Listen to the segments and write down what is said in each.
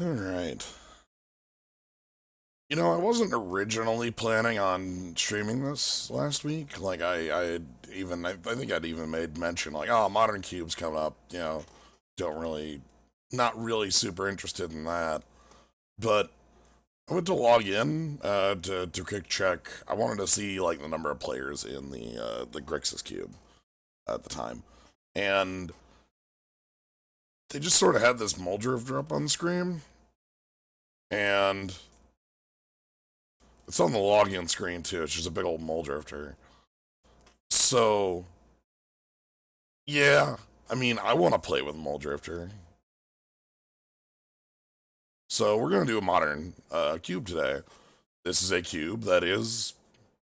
Alright. I wasn't originally planning on streaming this last week. Like, I think I'd even made mention, like, oh, Modern Cube's coming up, don't really, not really super interested in that. But I went to log in, to quick check. I wanted to see, like, the number of players in the Grixis Cube at the time. And they just sort of had this Mulldrifter up on the screen. And it's on the login screen too. It's just a big old Mulldrifter. So, yeah. I mean, I want to play with Mulldrifter. So we're going to do a modern cube today. This is a cube that is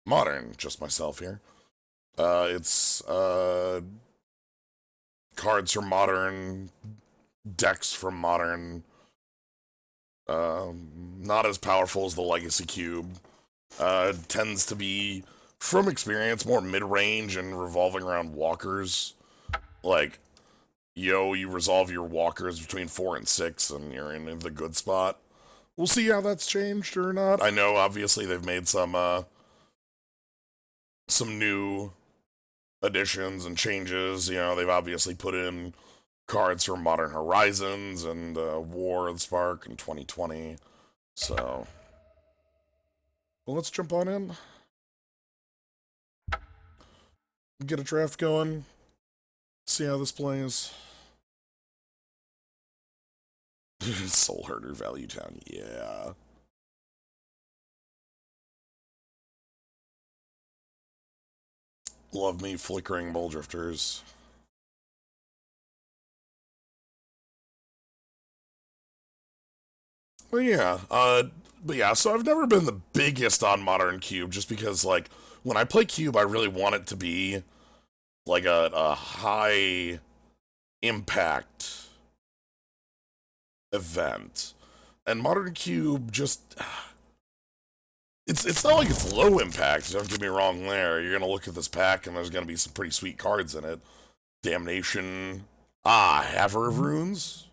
modern. Just myself here. It's cards from modern, decks from modern. Not as powerful as the Legacy Cube. Tends to be, from experience, more mid-range and revolving around walkers. Like, you resolve your walkers between 4 and 6, and you're in the good spot. We'll see how that's changed or not. I know, obviously, they've made some new additions and changes. They've obviously put in cards from Modern Horizons and War of the Spark in 2020. So, well, let's jump on in. Get a draft going. See how this plays. Soul Herder Value Town, yeah. Love me flickering Mulldrifters. Well, yeah, but yeah, so I've never been the biggest on Modern Cube, just because, like, when I play Cube, I really want it to be, like, a high impact event. And Modern Cube just... It's not like it's low impact, don't get me wrong there. You're gonna look at this pack, and there's gonna be some pretty sweet cards in it. Damnation. Haver of Runes?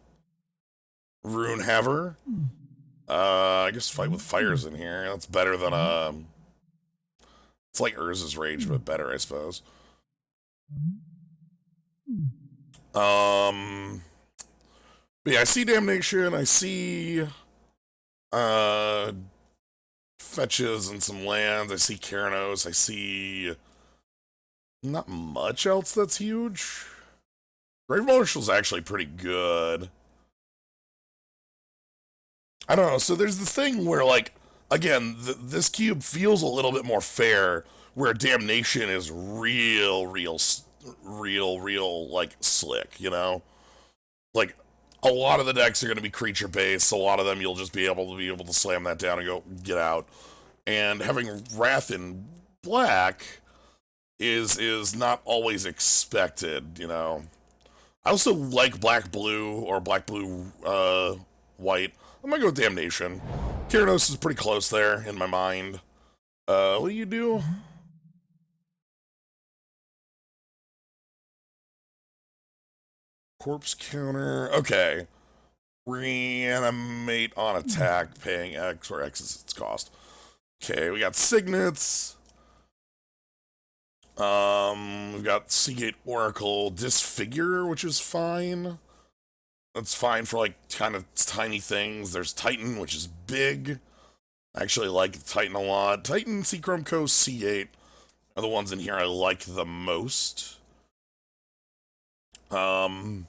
Rune Haver? I guess Fight with Fire's in here. That's better than, it's like Urza's Rage, but better, I suppose. But yeah, I see Damnation, I see, fetches and some lands, I see Keranos, I see not much else that's huge. Grave Marshal's actually pretty good. I don't know, so there's this thing where, like, again, this cube feels a little bit more fair, where Damnation is real, like, slick, Like, a lot of the decks are going to be creature-based, a lot of them you'll just be able to slam that down and go, get out. And having Wrath in black is not always expected, I also like black-blue, or black-blue, white. I'm gonna go with Damnation. Keranos is pretty close there, in my mind. What do you do? Corpse counter. Okay. Reanimate on attack, paying X, or X is its cost. Okay, we got Signets. We've got Seagate Oracle Disfigure, which is fine. That's fine for, like, kind of tiny things. There's Titan, which is big. I actually like Titan a lot. Titan, Seachrome Coast, C8 are the ones in here I like the most. Titan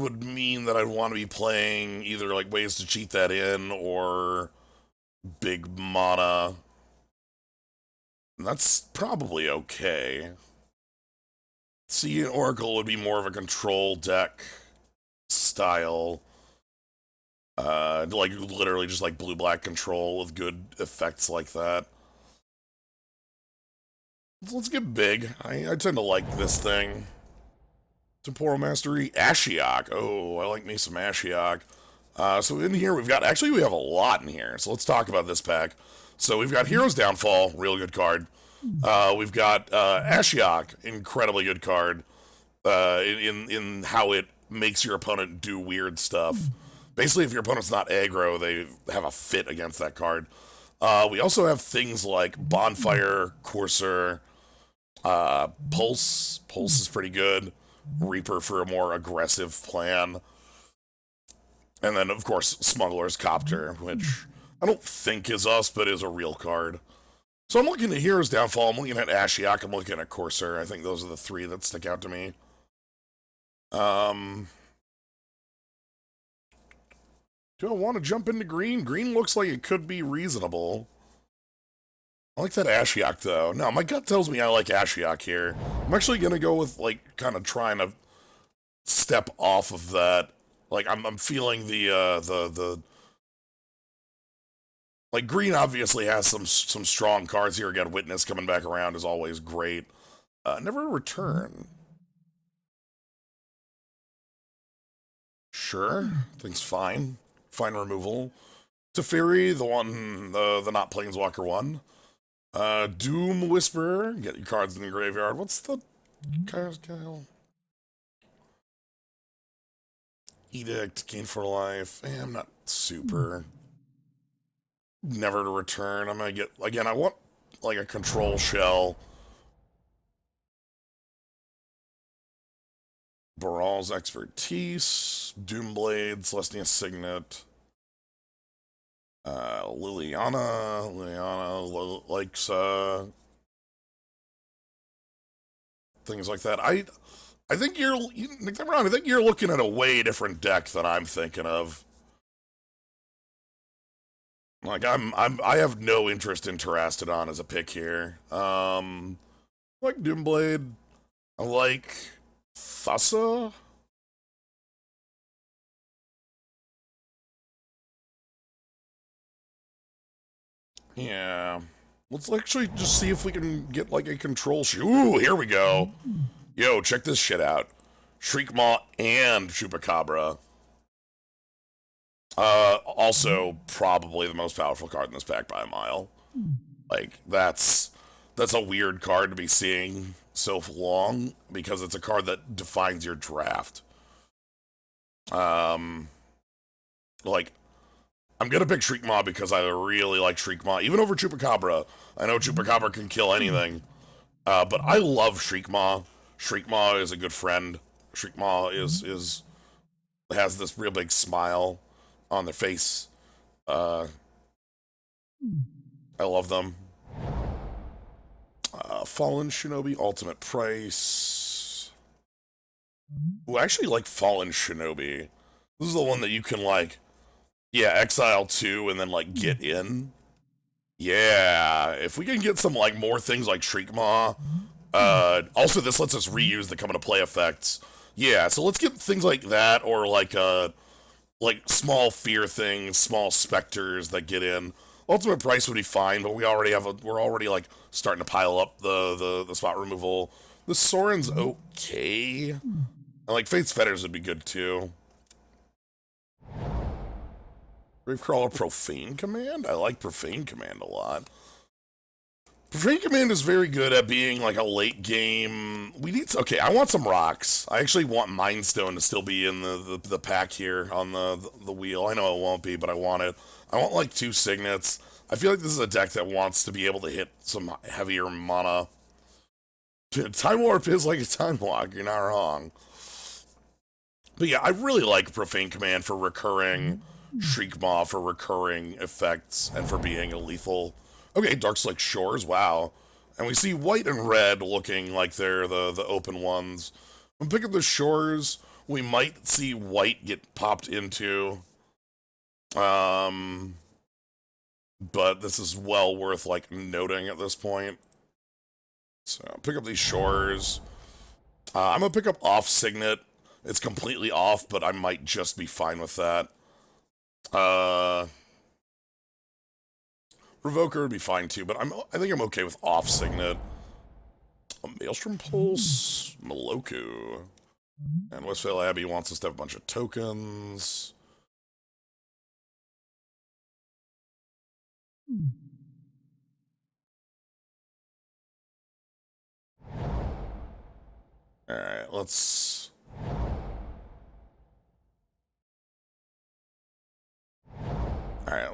would mean that I'd want to be playing either, like, ways to cheat that in or big mana. And that's probably okay. See, an Oracle would be more of a control deck style. Like, literally just like blue-black control with good effects like that. Let's get big. I tend to like this thing. Temporal Mastery. Ashiok. Oh, I like me some Ashiok. So in here we have a lot in here. So let's talk about this pack. So we've got Hero's Downfall, real good card. We've got Ashiok, incredibly good card. In how it makes your opponent do weird stuff. Basically, if your opponent's not aggro, they have a fit against that card. We also have things like Bonfire, Courser, Pulse. Pulse is pretty good. Reaper for a more aggressive plan. And then, of course, Smuggler's Copter, which I don't think is us, but is a real card. So I'm looking at Hero's Downfall, I'm looking at Ashiok, I'm looking at Courser. I think those are the three that stick out to me. Do I want to jump into green? Green looks like it could be reasonable. I like that Ashiok, though. No, my gut tells me I like Ashiok here. I'm actually going to go with, like, kind of trying to step off of that. Like, I'm feeling the like, green obviously has some strong cards here. Again, Witness coming back around is always great. Never return. Sure, thing's fine. Fine removal. Teferi, the not Planeswalker one. Doom Whisperer, get your cards in the graveyard. What's the Kyle? Edict, gain for life. I'm not super. Never to return. I'm gonna get, again, I want like a control shell. Baral's Expertise, Doomblade, Celestia Signet. Liliana likes things like that. I think I think you're looking at a way different deck than I'm thinking of. Like I have no interest in Terastodon as a pick here. I like Doomblade. I like Thassa. Yeah. Let's actually just see if we can get like a control Ooh, here we go. Yo, check this shit out. Shriekmaw and Chupacabra. Also probably the most powerful card in this pack by a mile. Like, that's a weird card to be seeing so long because it's a card that defines your draft. Like, I'm gonna pick Shriekmaw because I really like Shriekmaw, even over Chupacabra. I know Chupacabra can kill anything, but I love Shriekmaw. Shriekmaw is a good friend. Shriekmaw is has this real big smile on their face. I love them. Fallen Shinobi, Ultimate Price. Ooh, I actually like Fallen Shinobi. This is the one that you can, like, yeah, exile 2 and then, like, get in. Yeah, if we can get some, like, more things like Shriekmaw. Also, this lets us reuse the come into play effects. Yeah, so let's get things like that, or, like small fear things, small specters that get in. Ultimate Price would be fine, but we're already like starting to pile up the spot removal. The Soren's okay. And like Fate's Fetters would be good too. Gravecrawler Profane Command? I like Profane Command a lot. Profane Command is very good at being like a late game. Okay, I want some rocks. I actually want Mind Stone to still be in the pack here on the wheel. I know it won't be, but I want it. I want like 2 signets. I feel like this is a deck that wants to be able to hit some heavier mana. Time Warp is like a time lock, you're not wrong. But yeah, I really like Profane Command for recurring, Shriekmaw for recurring effects, and for being a lethal. Okay, Darkslick Shores, wow. And we see white and red looking like they're the open ones. When we pick up the Shores, we might see white get popped into. But this is well worth, like, noting at this point. So, pick up these Shores. I'm gonna pick up Off Signet. It's completely off, but I might just be fine with that. Revoker would be fine too, but I think I'm okay with Off Signet. A Maelstrom Pulse, Maloku. And Westphal Abbey wants us to have a bunch of tokens. Alright, let's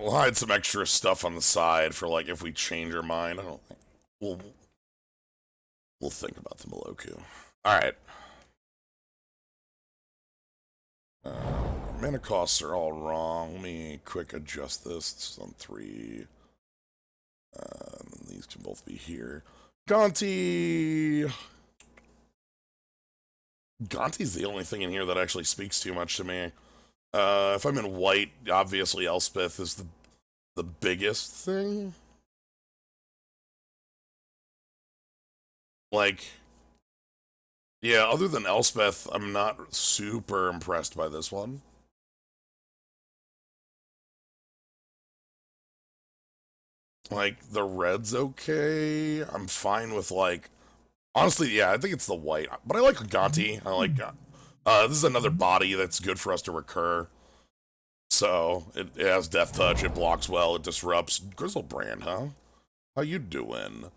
we'll hide some extra stuff on the side for like if we change our mind. I don't think we'll think about the Moloku. All right. Mana costs are all wrong. Let me quick adjust this. This is on 3. These can both be here. Gonti. Gonti's the only thing in here that actually speaks too much to me. If I'm in white, obviously Elspeth is the biggest thing. Like, yeah, other than Elspeth, I'm not super impressed by this one. Like, the red's okay. I'm fine with, like, honestly, yeah, I think it's the white. But I like Gonti. I like, this is another body that's good for us to recur. So, it has Death Touch, it blocks well, it disrupts. Grizzlebrand, huh? How you doing?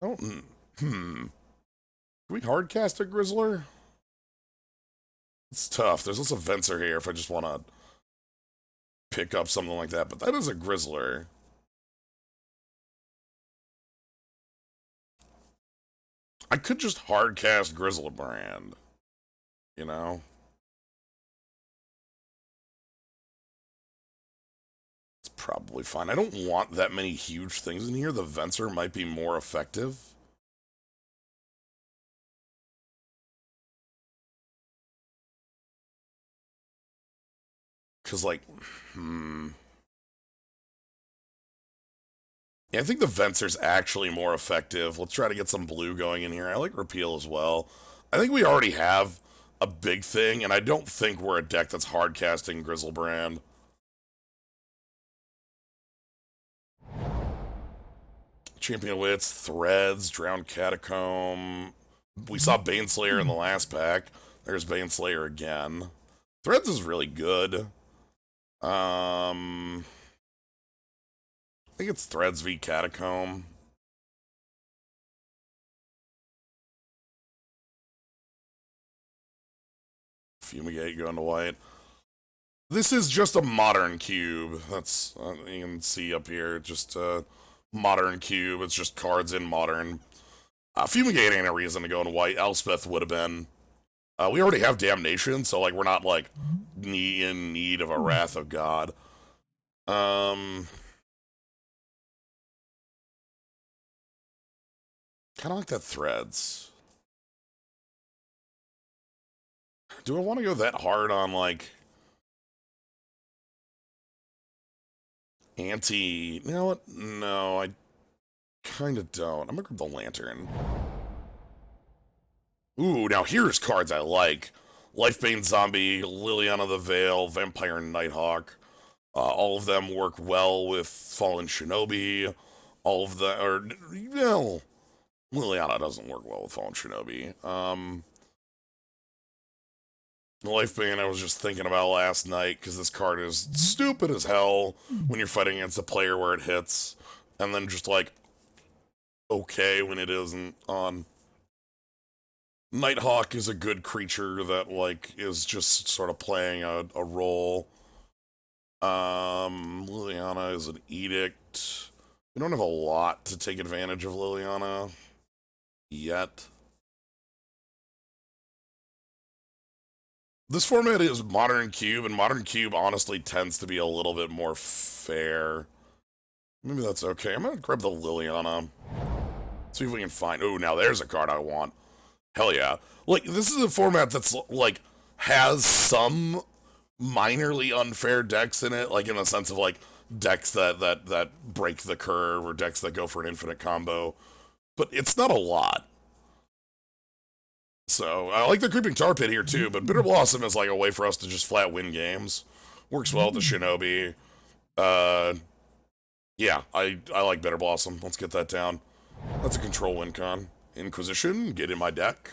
Oh, Can we hardcast a Grizzler? It's tough. There's also Venser here if I just want to pick up something like that. But that is a Grizzler. I could just hardcast Grizzlebrand. You know? It's probably fine. I don't want that many huge things in here. The Venser might be more effective. Because, like, Yeah, I think the Venser's actually more effective. Let's try to get some blue going in here. I like Repeal as well. I think we already have a big thing, and I don't think we're a deck that's hardcasting Grizzlebrand. Champion Wits, Threads, Drowned Catacomb. We saw Baneslayer in the last pack. There's Baneslayer again. Threads is really good. I think it's Threads v Catacomb. Fumigate going to white. This is just a modern cube. That's, you can see up here, just a modern cube. It's just cards in modern. Fumigate ain't a reason to go in white. Elspeth would have been. We already have Damnation, so, like, we're not, like, in need of a Wrath of God. Kind of like that Threads. Do I want to go that hard on, like, anti... You know what? No, I kind of don't. I'm going to grab the Lantern. Ooh, now here's cards I like. Lifebane Zombie, Liliana the Veil, Vampire Nighthawk. All of them work well with Fallen Shinobi. All of them, or, you know, Liliana doesn't work well with Fallen Shinobi. Lifebane I was just thinking about last night, because this card is stupid as hell when you're fighting against a player where it hits, and then just, like, okay when it isn't on. Nighthawk is a good creature that, like, is just sort of playing a role. Liliana is an Edict. We don't have a lot to take advantage of Liliana yet. This format is Modern Cube, and Modern Cube honestly tends to be a little bit more fair. Maybe that's okay. I'm gonna grab the Liliana. See if we can find... Oh, now there's a card I want. Hell yeah. Like, this is a format that's, like, has some minorly unfair decks in it, like, in the sense of, like, decks that break the curve, or decks that go for an infinite combo. But it's not a lot. So, I like the Creeping Tar Pit here, too, but Bitter Blossom is, like, a way for us to just flat win games. Works well with the Shinobi. Yeah, I like Bitter Blossom. Let's get that down. That's a control win con. Inquisition, get in my deck,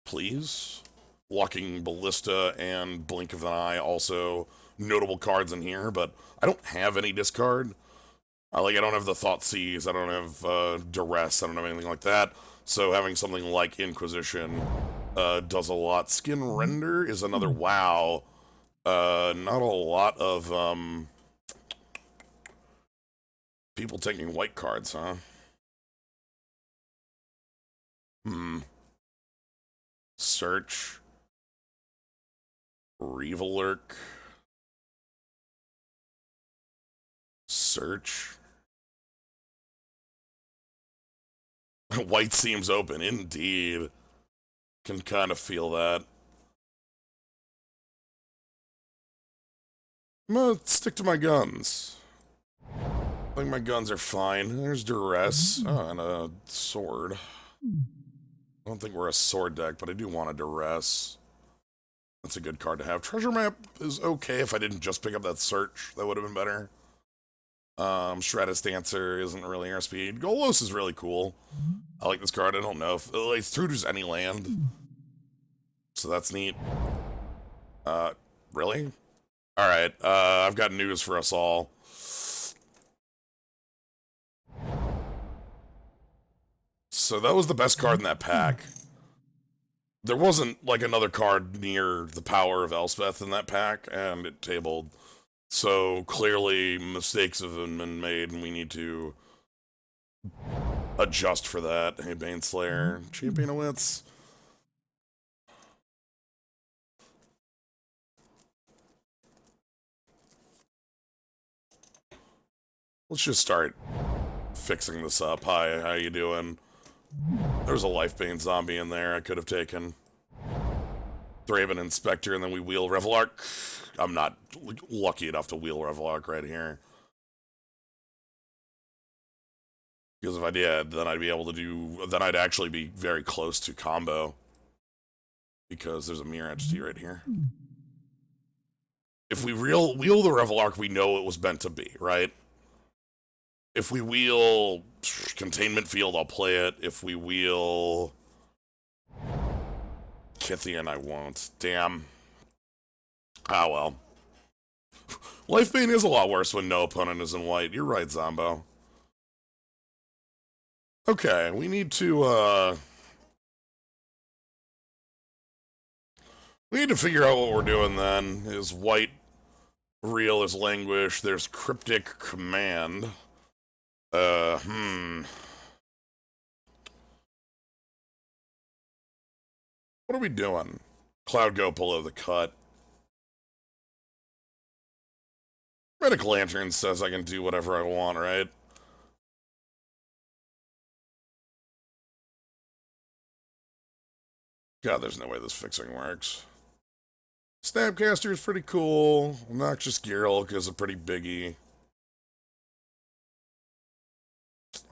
please. Walking Ballista and Blink of an Eye, also notable cards in here, but I don't have any discard. I don't have the Thoughtseize, I don't have Duress, I don't have anything like that. So having something like Inquisition does a lot. Skin Render is another wow. Not a lot of People taking white cards, huh? Hmm. Search. Revelurk. Search. White seems open, indeed. Can kind of feel that. I'm gonna stick to my guns. I think my guns are fine. There's duress. Oh, and a sword. I don't think we're a sword deck, but I do want a duress. That's a good card to have. Treasure map is okay if I didn't just pick up that search. That would have been better. Stratus Dancer isn't really our speed. Golos is really cool. I like this card. I don't know if it's true to any land. So that's neat. Really? Alright, I've got news for us all. So that was the best card in that pack. There wasn't, like, another card near the power of Elspeth in that pack, and it tabled. So, clearly, mistakes have been made, and we need to adjust for that. Hey, Baneslayer. Champion of Wits. Let's just start fixing this up. Hi, how you doing? There's a Lifebane zombie in there I could have taken. Thraben Inspector, and then we wheel Revelark. I'm not lucky enough to wheel Revelark right here. Because if I did, then I'd be able to do... Then I'd actually be very close to combo. Because there's a mirror entity right here. If we wheel the Revelark, we know it was meant to be, right? If we wheel Containment Field, I'll play it. If we wheel Kithian, I won't. Damn. Ah, well. Lifebane is a lot worse when no opponent is in white. You're right, Zombo. Okay, we need to, we need to figure out what we're doing then. Is white real? Is languish? There's Cryptic Command. What are we doing? Cloud Go below the cut. Medic Lantern says I can do whatever I want, right? God, there's no way this fixing works. Snapcaster is pretty cool. Noxious Geralt is a pretty biggie.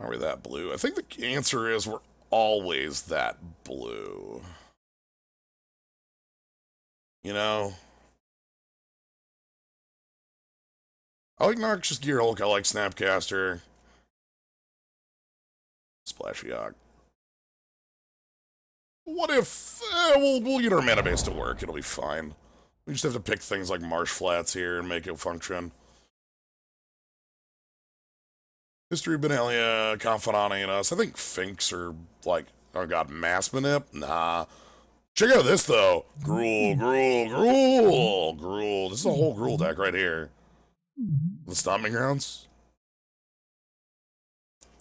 Are we that blue? I think the answer is we're always that blue. You know? I like Noxious Geralt, I like Snapcaster. Splashy Hawk. What if... we'll get our mana base to work. It'll be fine. We just have to pick things like Marsh Flats here and make it function. History of Benalia, Confidant in Us. I think Finks are like... Oh god, Mass Manip? Nah. Check out this, though. Gruul, Gruul, Gruul, Gruul. This is a whole Gruul deck right here. The Stomping Grounds.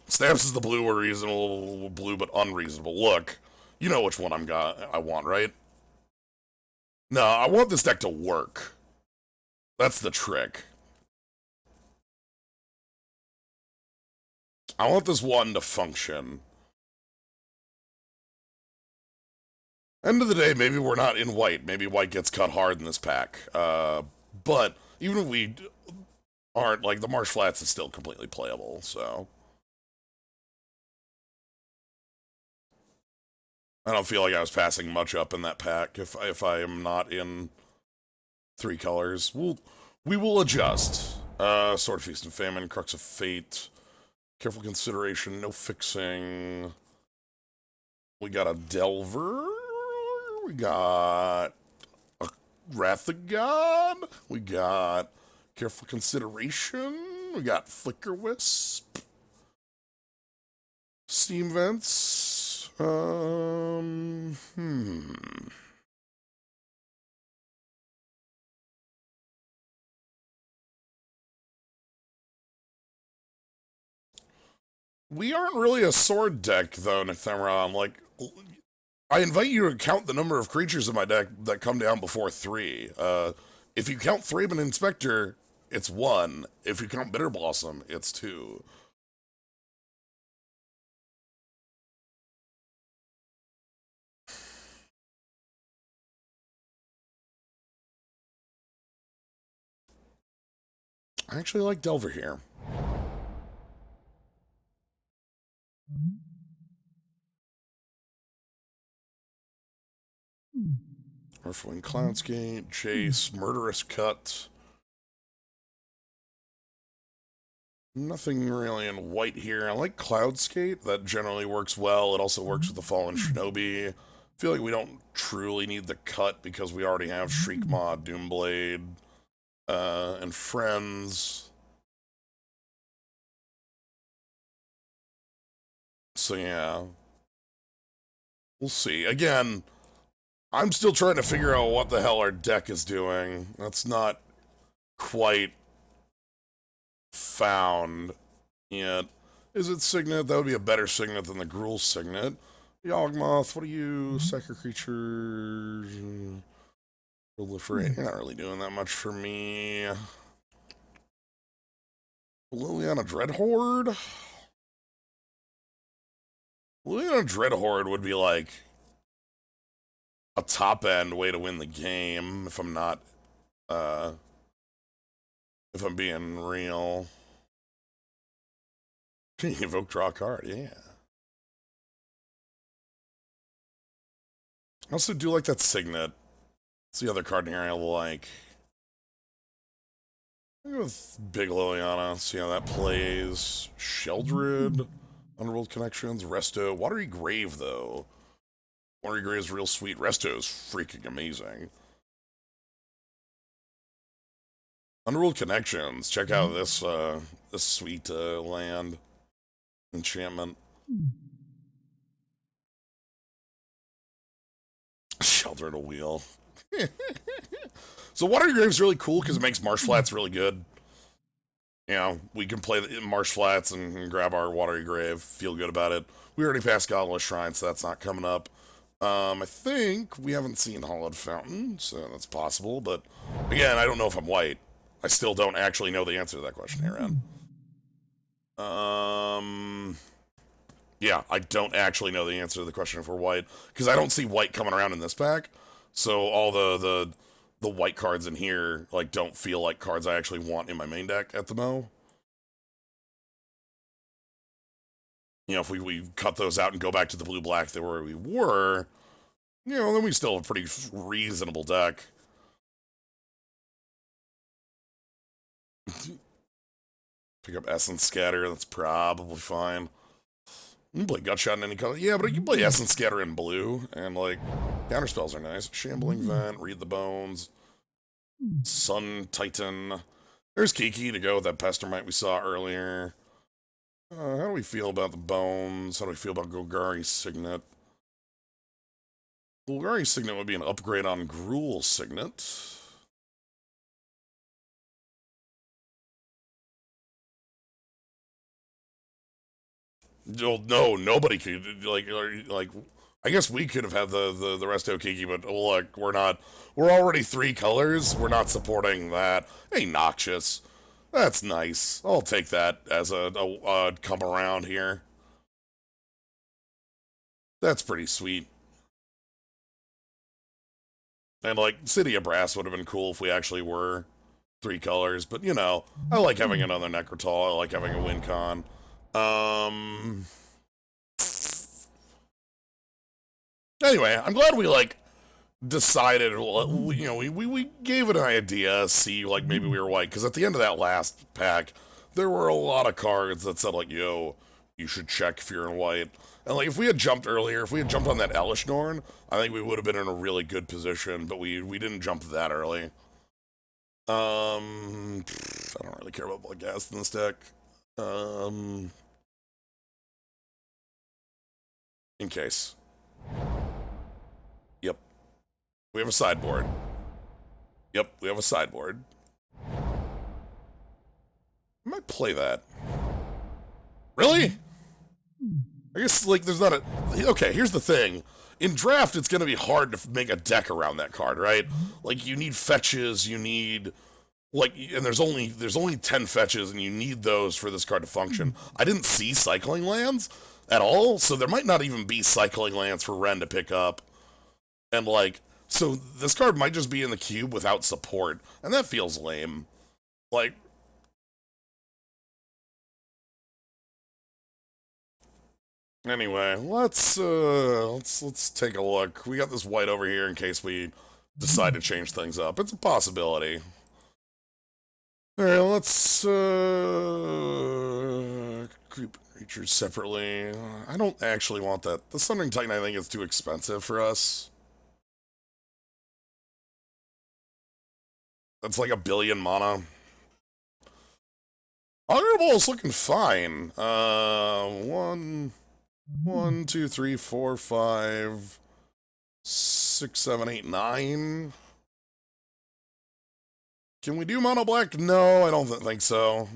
Stamps is the blue or reasonable, blue but unreasonable. Look, you know which one I want, right? No, I want this deck to work. That's the trick. I want this one to function. End of the day, maybe we're not in white. Maybe white gets cut hard in this pack. But even if we aren't, like, the Marsh Flats is still completely playable, so... I don't feel like I was passing much up in that pack if I am not in 3 colors. We will adjust. Sword Feast and Famine, Crux of Fate, Careful Consideration, No Fixing. We got a Delver. We got a Wrath of God. We got Careful Consideration. We got Flicker Wisp. Steam Vents. We aren't really a sword deck, though, Noctemra. I'm like, I invite you to count the number of creatures in my deck that come down before 3. If you count Thraben Inspector, it's 1. If you count Bitter Blossom, it's 2. I actually like Delver here. Earthwind Cloudscape, Chase, Murderous Cut. Nothing really in white here. I like Cloudscape. That generally works well. It also works with the Fallen Shinobi. I feel like we don't truly need the cut because we already have Shriekmaw, Doomblade, and Friends. So yeah. We'll see. Again, I'm still trying to figure out what the hell our deck is doing. That's not quite found yet. Is it Signet? That would be a better Signet than the Gruul Signet. Yawgmoth, what are you? Psychic creatures. Proliferate. You're not really doing that much for me. Liliana Dreadhorde? Liliana Dreadhorde would be like a top end way to win the game if I'm not, if I'm being real. Evoke, draw a card, yeah. I also do like that Signet. It's the other card in here I like. I'll go with Big Liliana, see how that plays. Sheldred, Underworld Connections, Resto. Watery Grave, though. Watery Grave is real sweet. Resto is freaking amazing. Underworld Connections. Check out this this sweet land enchantment. Sheldred a wheel. So Watery Grave is really cool because it makes Marsh Flats really good. You know, we can play the Marsh Flats and grab our Watery Grave, feel good about it. We already passed Godless Shrine, so that's not coming up. I think we haven't seen Hollowed Fountain, so that's possible, but again, I don't know if I'm white. I still don't actually know the answer to that question here, Ren. Yeah, I don't actually know the answer to the question if we're white, because I don't see white coming around in this pack, so all the white cards in here, like, don't feel like cards I actually want in my main deck at the mo. You know, if we cut those out and go back to the blue-black that where we were, you know, then we still have a pretty reasonable deck. Pick up Essence Scatter, that's probably fine. You can play Gutshot in any color. Yeah, but you can play Essence Scatter in blue, and, like, counterspells are nice. Shambling Vent, Read the Bones, Sun Titan. There's Kiki to go with that Pestermite we saw earlier. How do we feel about the Bones? How do we feel about Golgari Signet? Golgari Signet would be an upgrade on Gruul Signet. No, nobody could, like, I guess we could have had the Resto Kiki, but look, we're not. We're already 3 colors. We're not supporting that. Hey, Noxious. That's nice. I'll take that as a come around here. That's pretty sweet. And, like, City of Brass would have been cool if we actually were 3 colors, but, you know, I like having another Necrotol. I like having a Wincon. Anyway, I'm glad we, like, decided, you know, we gave it an idea, see, like, maybe we were white, because at the end of that last pack, there were a lot of cards that said, like, yo, you should check if you're in white. And, like, if we had jumped earlier, if we had jumped on that Elishnorn, I think we would have been in a really good position, but we didn't jump that early. I don't really care about Bloodghast in this deck. In case. Yep. We have a sideboard. Yep, we have a sideboard. I might play that. Really? I guess, like, there's not a... Okay, here's the thing. In draft, it's going to be hard to make a deck around that card, right? Like, you need fetches, you need... Like, and there's only 10 fetches, and you need those for this card to function. I didn't see cycling lands at all, so there might not even be cycling lands for Ren to pick up. And, like, so this card might just be in the cube without support, and that feels lame. Like, anyway, let's take a look. We got this white over here in case we decide to change things up. It's a possibility. Alright, let's group creatures separately. I don't actually want that. The Sundering Titan I think is too expensive for us. That's like 1,000,000,000 mana. Honorable is looking fine. One, two, three, four, 5, 6, 7, 8, 9. Can we do mono black? No, I don't think so.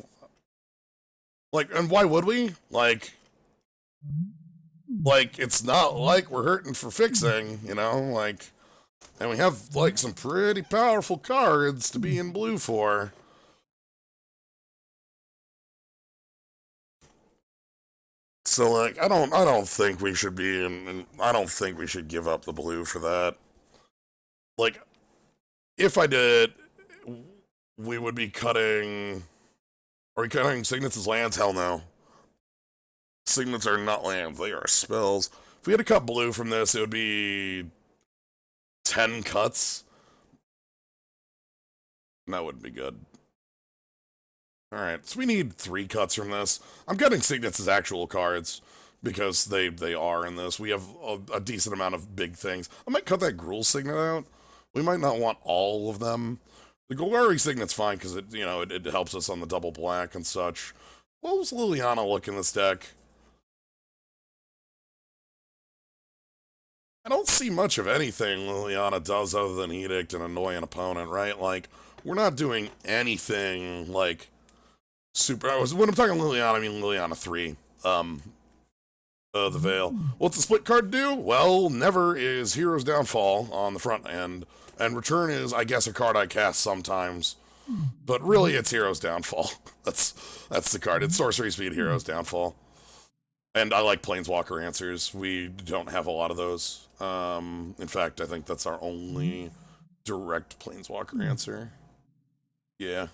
Like, and why would we? Like, it's not like we're hurting for fixing, you know? Like, and we have, like, some pretty powerful cards to be in blue for. So, like, I don't think we should be I don't think we should give up the blue for that. Like, if I did, we would be cutting... Are we cutting Signets as lands? Hell no. Signets are not lands, they are spells. If we had to cut blue from this, it would be 10 cuts. And that wouldn't be good. Alright, so we need 3 cuts from this. I'm cutting Signets as actual cards, because they are in this. We have a decent amount of big things. I might cut that Gruul Signet out. We might not want all of them. The Golgari Signet's fine, because it helps us on the double black and such. What was Liliana look in this deck? I don't see much of anything Liliana does other than Edict and annoy an opponent, right? Like, we're not doing anything, like, super... When I'm talking Liliana, I mean Liliana 3. The Veil. What's the split card do? Well, Never is Hero's Downfall on the front end, and Return is, I guess, a card I cast sometimes. But really, it's Hero's Downfall. That's the card. It's Sorcery Speed Hero's Downfall. And I like Planeswalker answers. We don't have a lot of those. In fact, I think that's our only direct Planeswalker answer. Yeah.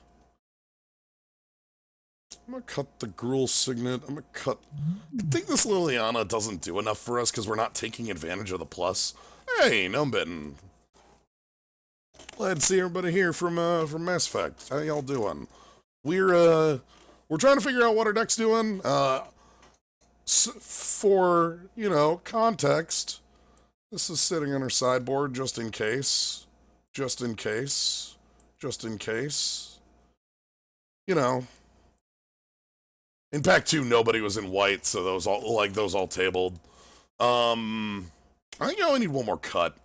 I'm gonna cut the Gruul Signet. I think this Liliana doesn't do enough for us because we're not taking advantage of the plus. Hey, Numbitten. Glad to see everybody here from Mass Effect. How y'all doing? We're trying to figure out what our deck's doing. For, context, this is sitting on our sideboard just in case. Just in case. Just in case. In Pack 2, nobody was in white, so those all tabled. I think I only need one more cut.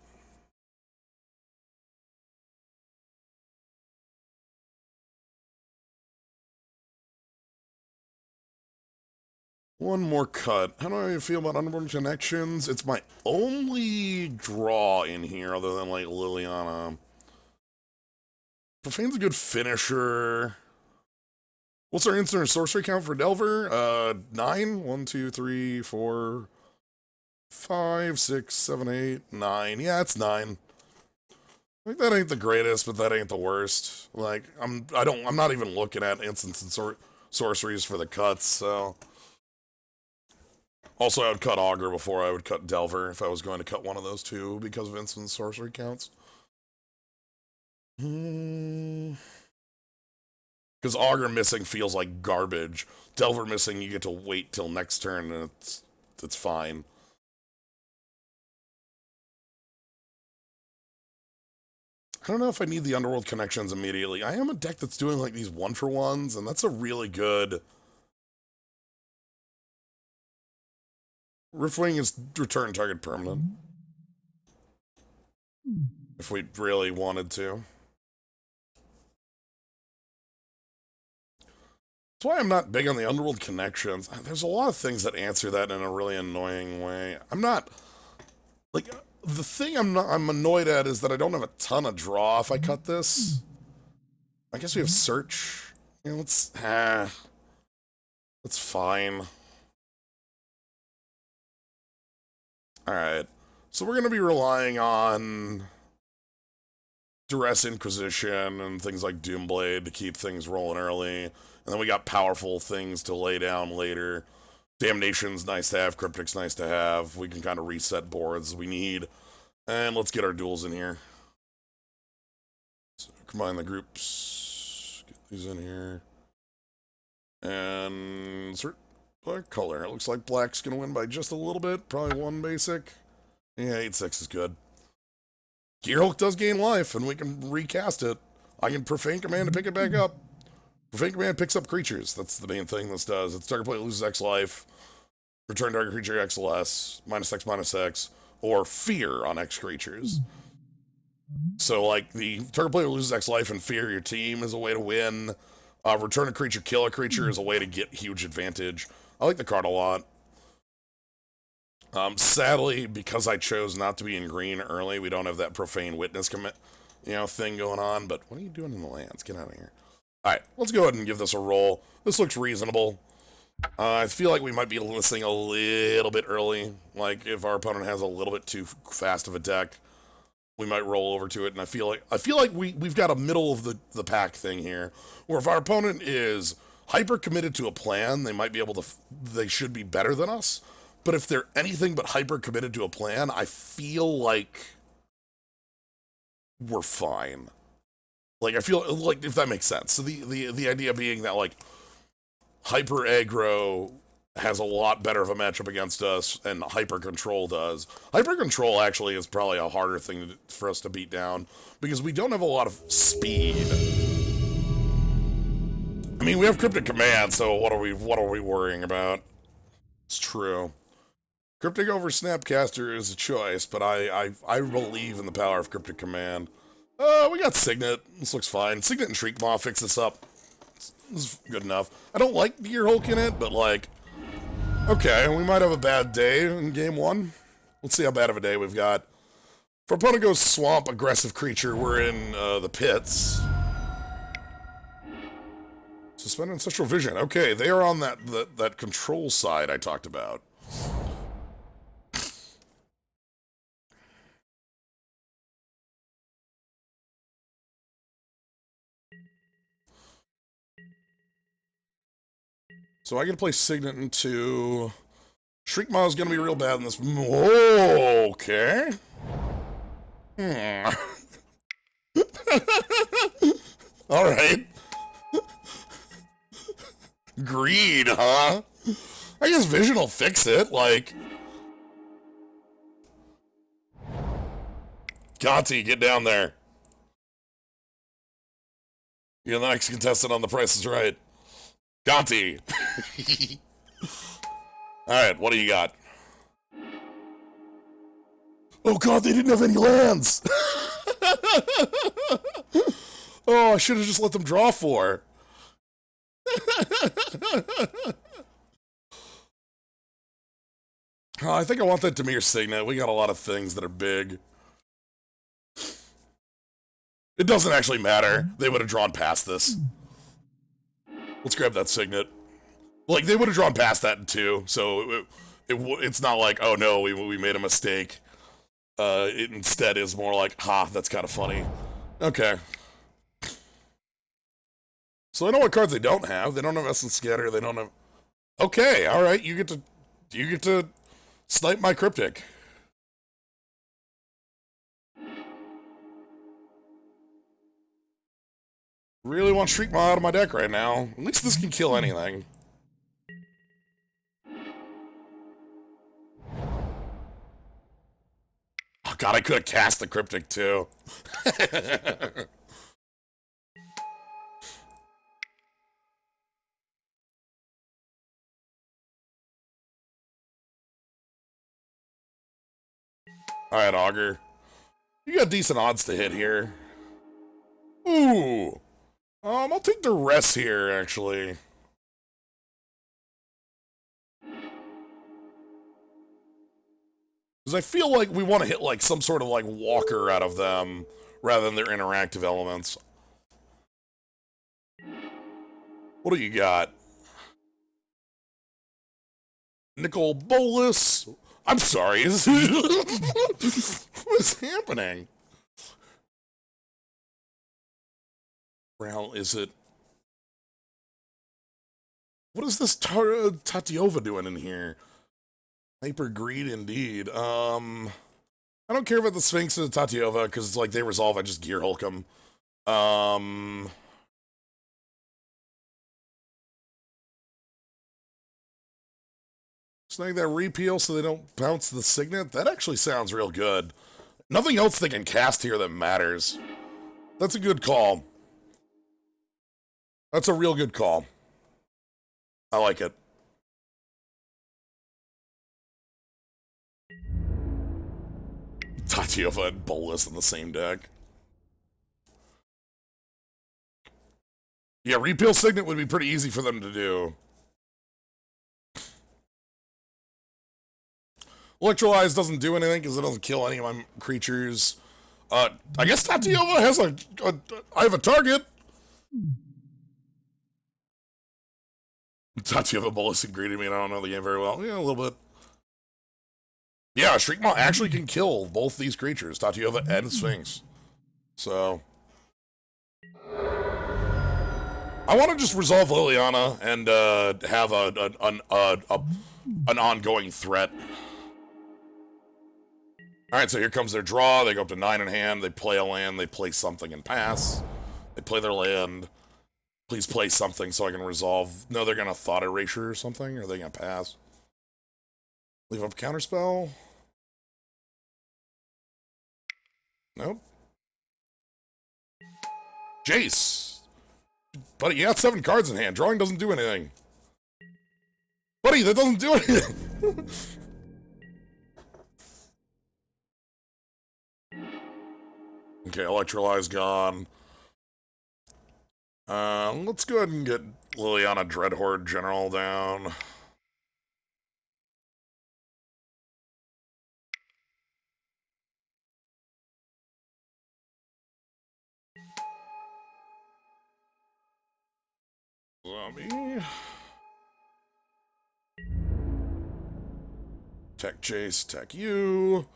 One more cut. How do I feel about Underworld Connections? It's my only draw in here, other than, like, Liliana. Profane's a good finisher. What's our instant or sorcery count for Delver? 9? 1, 2, 3, 4, 5, 6, 7, 8, 9. Yeah, it's 9. I think that ain't the greatest, but that ain't the worst. Like, I'm not even looking at instants and sorceries for the cuts, so... Also, I would cut Augur before I would cut Delver if I was going to cut one of those two because of instant sorcery counts. Because Augur missing feels like garbage. Delver missing, you get to wait till next turn, and it's fine. I don't know if I need the Underworld connections immediately. I am a deck that's doing, like, these one-for-ones, and that's a really good... Riftwing is return target permanent. If we really wanted to. That's why I'm not big on the Underworld connections. There's a lot of things that answer that in a really annoying way. I'm not like the thing I'm annoyed at is that I don't have a ton of draw if I cut this. I guess we have search. You know, that's fine. Alright. So we're gonna be relying on Duress Inquisition and things like Doomblade to keep things rolling early. And then we got powerful things to lay down later. Damnation's nice to have, Cryptic's nice to have. We can kind of reset boards as we need. And let's get our duels in here. So combine the groups. Get these in here. And insert black color. It looks like black's gonna win by just a little bit. Probably one basic. Yeah, 8-6 is good. Gearhulk does gain life, and we can recast it. I can Profane Command to pick it back up. Profane Command picks up creatures. That's the main thing this does. It's target player loses X life. Return target creature X less. -X/-X. Or Fear on X creatures. So, like, the target player loses X life and Fear your team is a way to win. Return a creature, kill a creature is a way to get huge advantage. I like the card a lot. Sadly, because I chose not to be in green early, we don't have that Profane Witness thing going on. But what are you doing in the lands? Get out of here. All right, let's go ahead and give this a roll. This looks reasonable. I feel like we might be listening a little bit early. Like if our opponent has a little bit too fast of a deck, we might roll over to it. And I feel like we've got a middle of the pack thing here, where if our opponent is hyper committed to a plan, they might be able to. They should be better than us. But if they're anything but hyper committed to a plan, I feel like we're fine. Like I feel like if that makes sense. So the idea being that like hyper aggro has a lot better of a matchup against us, and hyper control does. Hyper control actually is probably a harder thing for us to beat down because we don't have a lot of speed. I mean, we have Cryptic Command, so what are we worrying about? It's true. Cryptic over Snapcaster is a choice, but I believe in the power of Cryptic Command. We got Signet. This looks fine. Signet and Shriekmaw fix this up. This is good enough. I don't like Gearhulk in it, but like, okay, we might have a bad day in game one. Let's see how bad of a day we've got. If our opponent goes Swamp, aggressive creature, we're in the pits. Suspend Ancestral Vision. Okay, they are on that control side I talked about. So I get to play Signet into... Shriekmaw is going to be real bad in this. Whoa, okay. Alright. Greed, huh? I guess Vision will fix it, like... Gonti, get down there. You're the next contestant on The Price is Right. Gonti! Alright, what do you got? Oh god, they didn't have any lands! Oh, I should have just let them draw 4. Oh, I think I want that Dimir Signet. We got a lot of things that are big. It doesn't actually matter. They would have drawn past this. Let's grab that Signet. Like, they would have drawn past that too, so it's not like, oh no, we made a mistake. It instead is more like, ha, that's kind of funny. Okay. So I know what cards they don't have. They don't have Essence Scatter, they don't have... Okay, alright, you get to snipe my Cryptic. Really want Shriekmaw out of my deck right now. At least this can kill anything. Oh god, I could have cast the Cryptic too. Alright, Augur. You got decent odds to hit here. Ooh. I'll take the rest here, actually. Because I feel like we want to hit, like, some sort of, like, walker out of them, rather than their interactive elements. What do you got? Nickel Bolus? I'm sorry. What's happening? Well, is it... What is this Tatiova doing in here? Hyper greed indeed. I don't care about the Sphinx and the Tatiova, because, like, they resolve, I just Gear Hulk them. Snag that repeal so they don't bounce the Signet? That actually sounds real good. Nothing else they can cast here that matters. That's a good call. That's a real good call. I like it. Tatiova and Bolus in the same deck. Yeah, repeal Signet would be pretty easy for them to do. Electrolyze doesn't do anything because it doesn't kill any of my creatures. I guess Tatiova has I have a target. Tatiova Bolus and greeted me, and I don't know the game very well. Yeah, a little bit. Yeah, Shriekmaw actually can kill both these creatures, Tatiova and Sphinx. So... I want to just resolve Liliana and have an ongoing threat. Alright, so here comes their draw. They go up to 9 in hand. They play a land. They play something and pass. They play their land. Please play something so I can resolve. No, they're going to Thought Erasure or something. Or are they going to pass? Leave up Counterspell? Nope. Jace! Buddy, you got 7 cards in hand. Drawing doesn't do anything. Buddy, that doesn't do anything! Okay, Electrolyze gone. Let's go ahead and get Liliana Dreadhorde General down. Zombie. Tech Jace, tech you.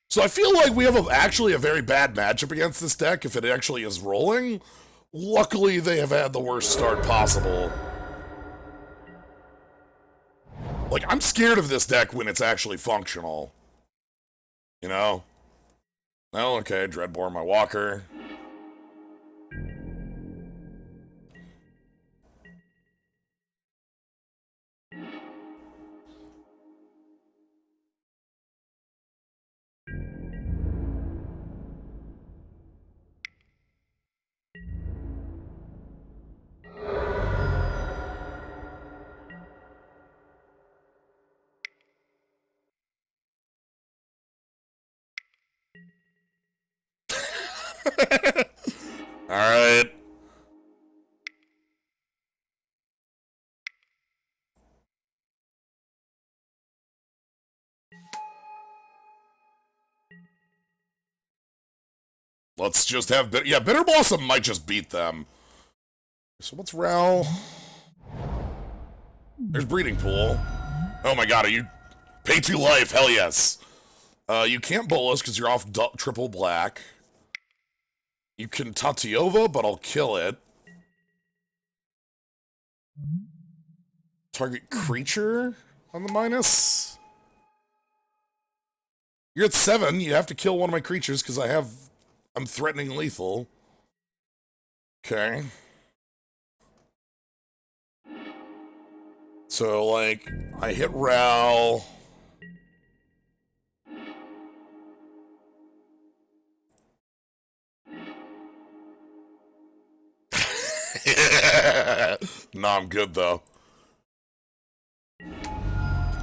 So I feel like we have actually a very bad matchup against this deck if it actually is rolling. Luckily, they have had the worst start possible. Like, I'm scared of this deck when it's actually functional. You know? Oh, okay, Dreadbore my walker. Alright. Let's just have yeah, Bitter Blossom might just beat them. So what's Ral? There's Breeding Pool. Oh my god, are you... Pay 2 life, hell yes. You can't Bolus because you're off triple black. You can Tatiova, but I'll kill it. Target creature on the minus. You're at 7. You have to kill one of my creatures because I'm threatening lethal. Okay. So, like, I hit Ral. No, I'm good though.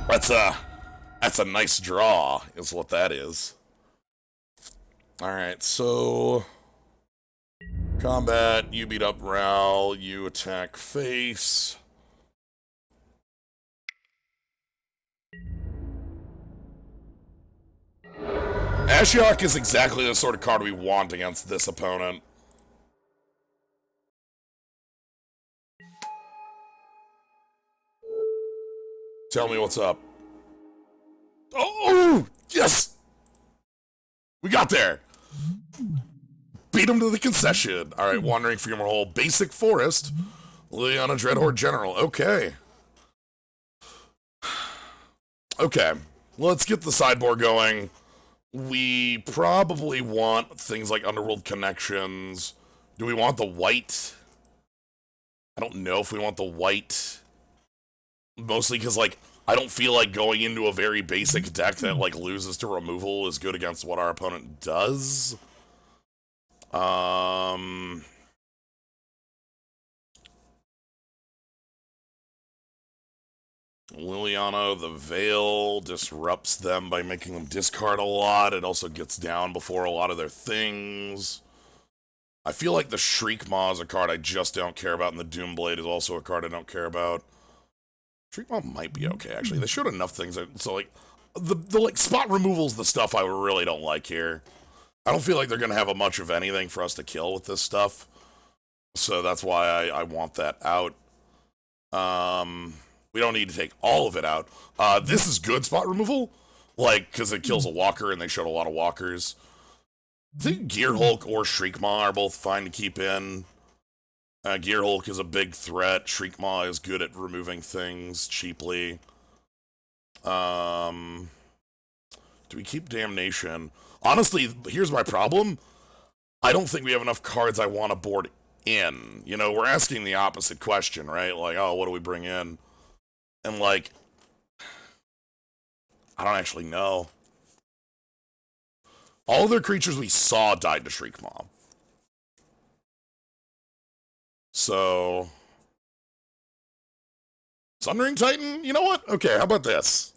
That's a nice draw, is what that is. Alright, so combat, you beat up Ral, you attack face. Ashiok is exactly the sort of card we want against this opponent. Tell me what's up. Oh, yes! We got there! Beat him to the concession. Alright, Wandering Fumarole, Basic Forest, Liliana Dreadhorde General. Okay. Okay, let's get the sideboard going. We probably want things like Underworld Connections. Do we want the white? I don't know if we want the white. Mostly because, like, I don't feel like going into a very basic deck that, like, loses to removal is good against what our opponent does. Liliana, the Veil, disrupts them by making them discard a lot. It also gets down before a lot of their things. I feel like the Shriek Maw is a card I just don't care about, and the Doomblade is also a card I don't care about. Shriek Maw might be okay, actually. They showed enough things. So, like, the like, spot removal's the stuff I really don't like here. I don't feel like they're going to have a much of anything for us to kill with this stuff. So that's why I want that out. We don't need to take all of it out. This is good spot removal. Like, because it kills a walker, and they showed a lot of walkers. I think Gear Hulk or Shriek Maw are both fine to keep in. Gear Hulk is a big threat. Shriek Maw is good at removing things cheaply. Do we keep Damnation? Honestly, here's my problem. I don't think we have enough cards I want to board in. You know, we're asking the opposite question, right? Like, oh, what do we bring in? And, like, I don't actually know. All of their creatures we saw died to Shriek Maw. So, Sundering Titan? You know what? Okay, how about this?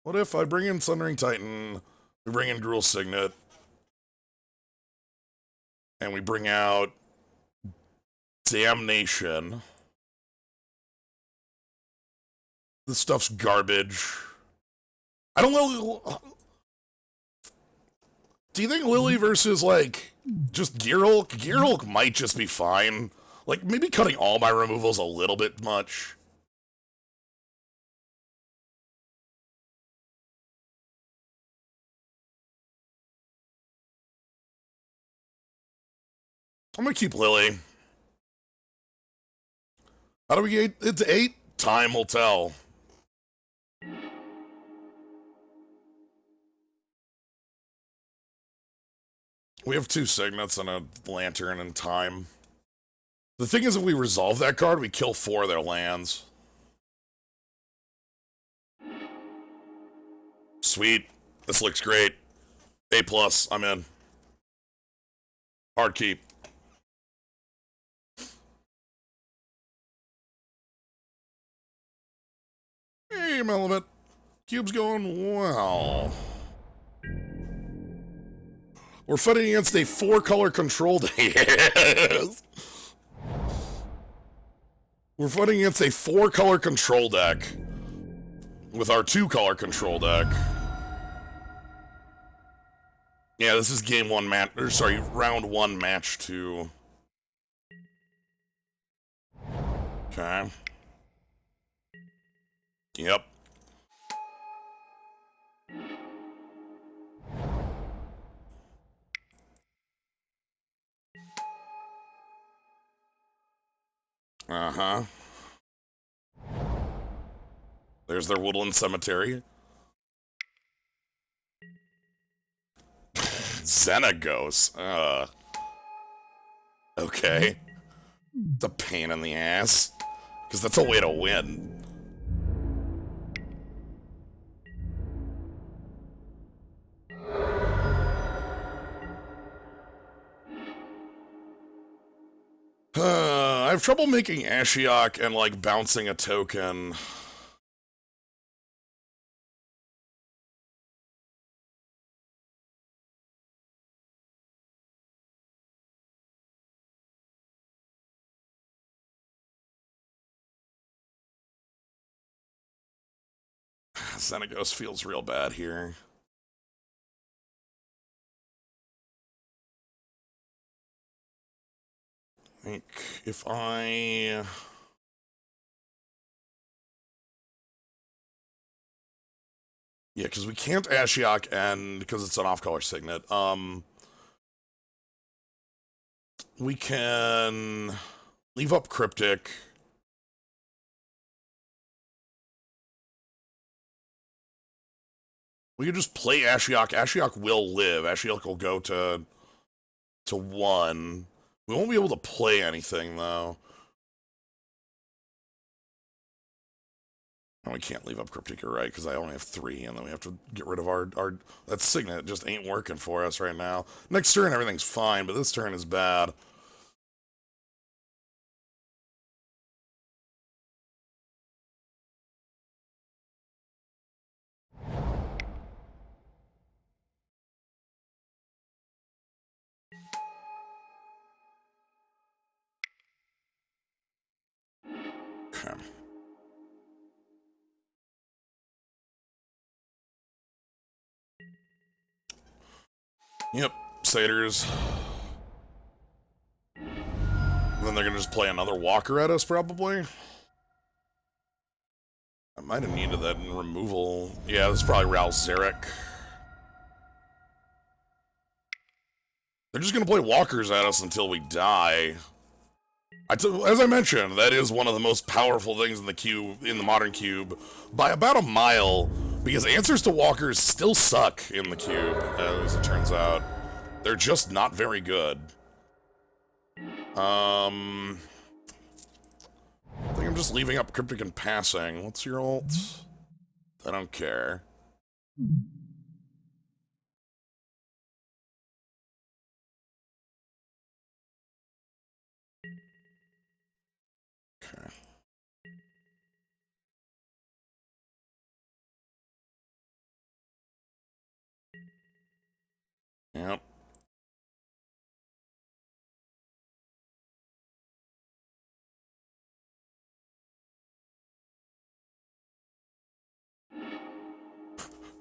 What if I bring in Sundering Titan, we bring in Gruul Signet, and we bring out Damnation. This stuff's garbage. I don't know. Do you think Lily versus, like, just Gear Hulk? Gear Hulk might just be fine. Like, maybe cutting all my removals a little bit much. I'm gonna keep Lily. How do we get it to 8? Time will tell. We have 2 Signets and a Lantern and Time. The thing is, if we resolve that card, we kill 4 of their lands. Sweet. This looks great. A+, I'm in. Hard keep. Hey, Element. Cube's going well. We're fighting against a 4-color control deck. Yes. We're fighting against a 4-color control deck with our 2-color control deck. Yeah, this is game 1 match, or sorry, round 1 match 2. Okay. Yep. Uh-huh. There's their Woodland Cemetery. Xenagos. Okay. It's a pain in the ass. Because that's a way to win. I have trouble making Ashiok and, like, bouncing a token. Xenagos feels real bad here. think if I... Yeah, because we can't Ashiok and because it's an off-color signet. We can leave up Cryptic. We can just play Ashiok. Ashiok will live. Ashiok will go to 1. We won't be able to play anything, though. And we can't leave up Cryptic, you're right, because I only have 3, and then we have to get rid of our... That Signet just ain't working for us right now. Next turn, everything's fine, but this turn is bad. Okay. Yep, Satyrs. And then they're gonna just play another Walker at us, probably. I might have needed that in removal. Yeah, this is probably Ral Zarek. They're just gonna play Walkers at us until we die. As I mentioned, that is one of the most powerful things in the cube, in the modern cube, by about a mile, because answers to Walkers still suck in the cube, as it turns out. They're just not very good. I think I'm just leaving up Cryptic and passing. What's your ult? I don't care. Okay. Yep.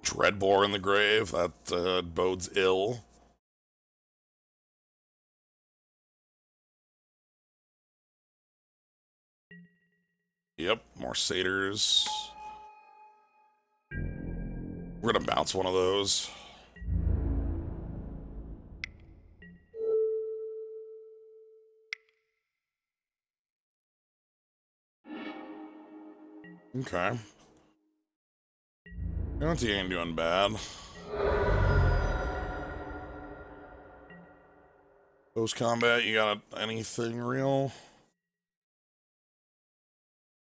Dreadbore in the grave. That bodes ill. Yep, more satyrs. We're gonna bounce one of those. Okay. Bounty ain't doing bad. Post combat, you got anything real?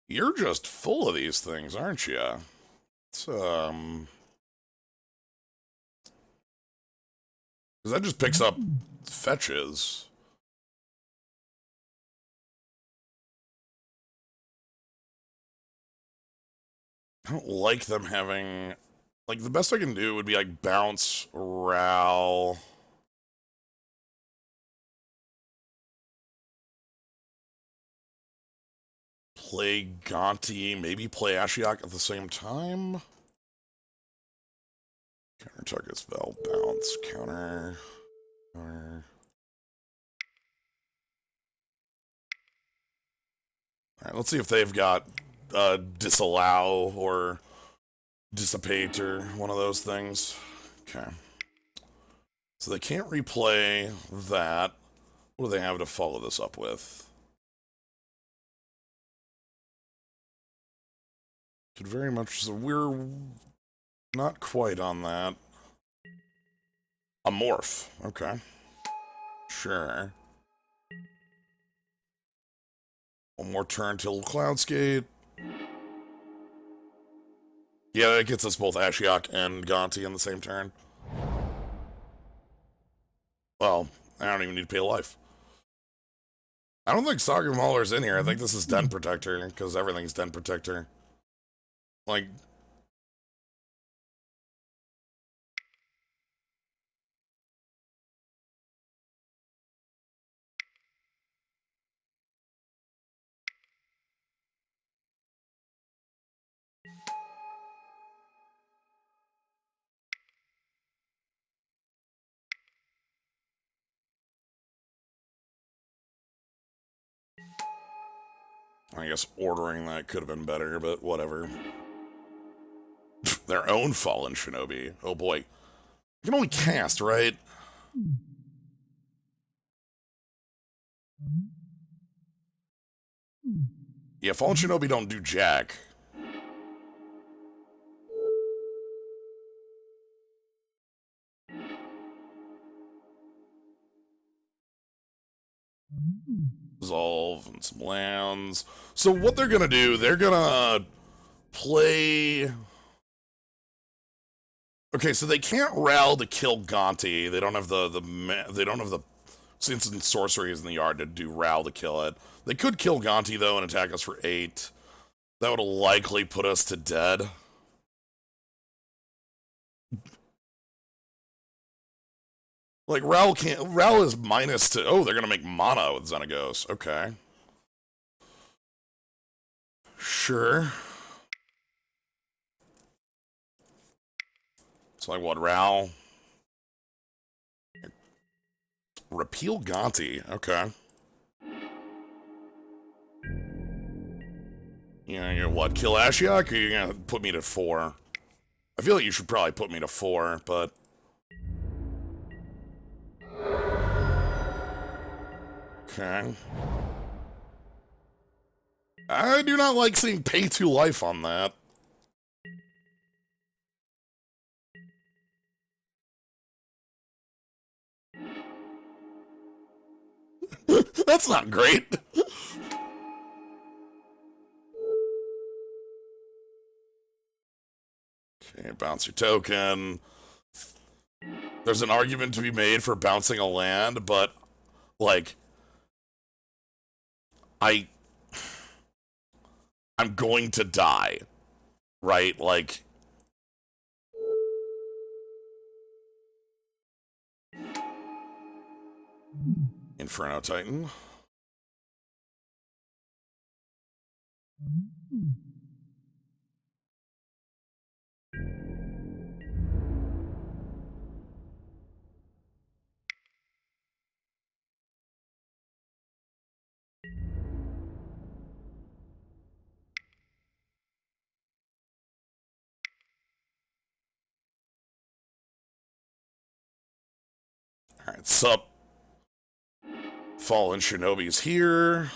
You're just full of these things, aren't you? It's, because that just picks up fetches. I don't like them having... Like, the best I can do would be, like, bounce Ral... Play Gonti, maybe play Ashiok at the same time? Counter target spell, bounce, counter... Counter... Alright, let's see if they've got disallow or dissipate or one of those things. Okay. So they can't replay that. What do they have to follow this up with? Could very much... So we're not quite on that. A morph. Okay. Sure. One more turn till Cloudscape. Yeah, that gets us both Ashiok and Gonti in the same turn. Well, I don't even need to pay life. I don't think Saga Mauler's in here. I think this is Den Protector, because everything's Den Protector. Like, I guess ordering that could have been better, but whatever. Their own fallen shinobi. Oh boy. You can only cast, right? Yeah, fallen shinobi don't do jack. Resolve and some lands. So what they're gonna do, they're gonna play... Okay, so they can't Ral to kill Gonti. They don't have they don't have the instant sorceries in the yard to do Ral to kill it. They could kill Gonti though and attack us for 8. That would likely put us to dead. Like Ral can't. Ral is minus to. Oh, they're gonna make mana with Xenagos. Okay. Sure. It's like what, Ral? Repeal Gonti. Okay. Yeah, you're what? Kill Ashiok, or you're gonna put me to 4? I feel like you should probably put me to 4, but okay. I do not like seeing pay 2 life on that. That's not great. Okay, bounce your token. There's an argument to be made for bouncing a land, but, like, I'm going to die, right? Like, Inferno Titan. Alright, sup. Fallen Shinobi's here.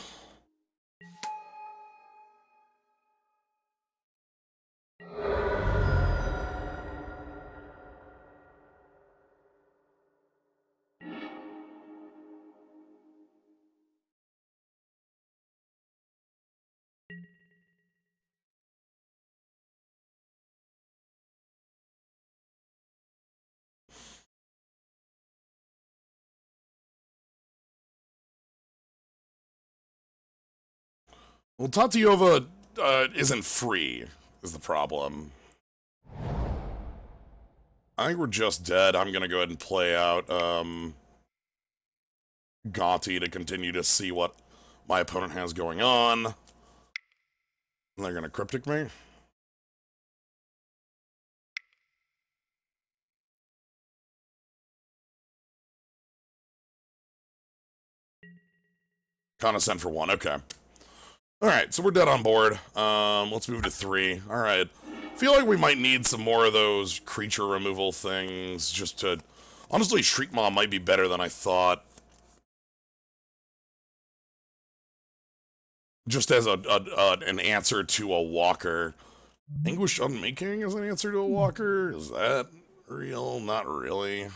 Well, Tatiova isn't free, is the problem. I think we're just dead. I'm gonna go ahead and play out Gonti to continue to see what my opponent has going on. And they're gonna Cryptic me. Condescend for 1, okay. Alright, so we're dead on board. Let's move to 3. Alright. Feel like we might need some more of those creature removal things just to... Honestly, Shriekmaw might be better than I thought. Just as an answer to a walker. Anguished Unmaking is an answer to a walker? Is that real? Not really.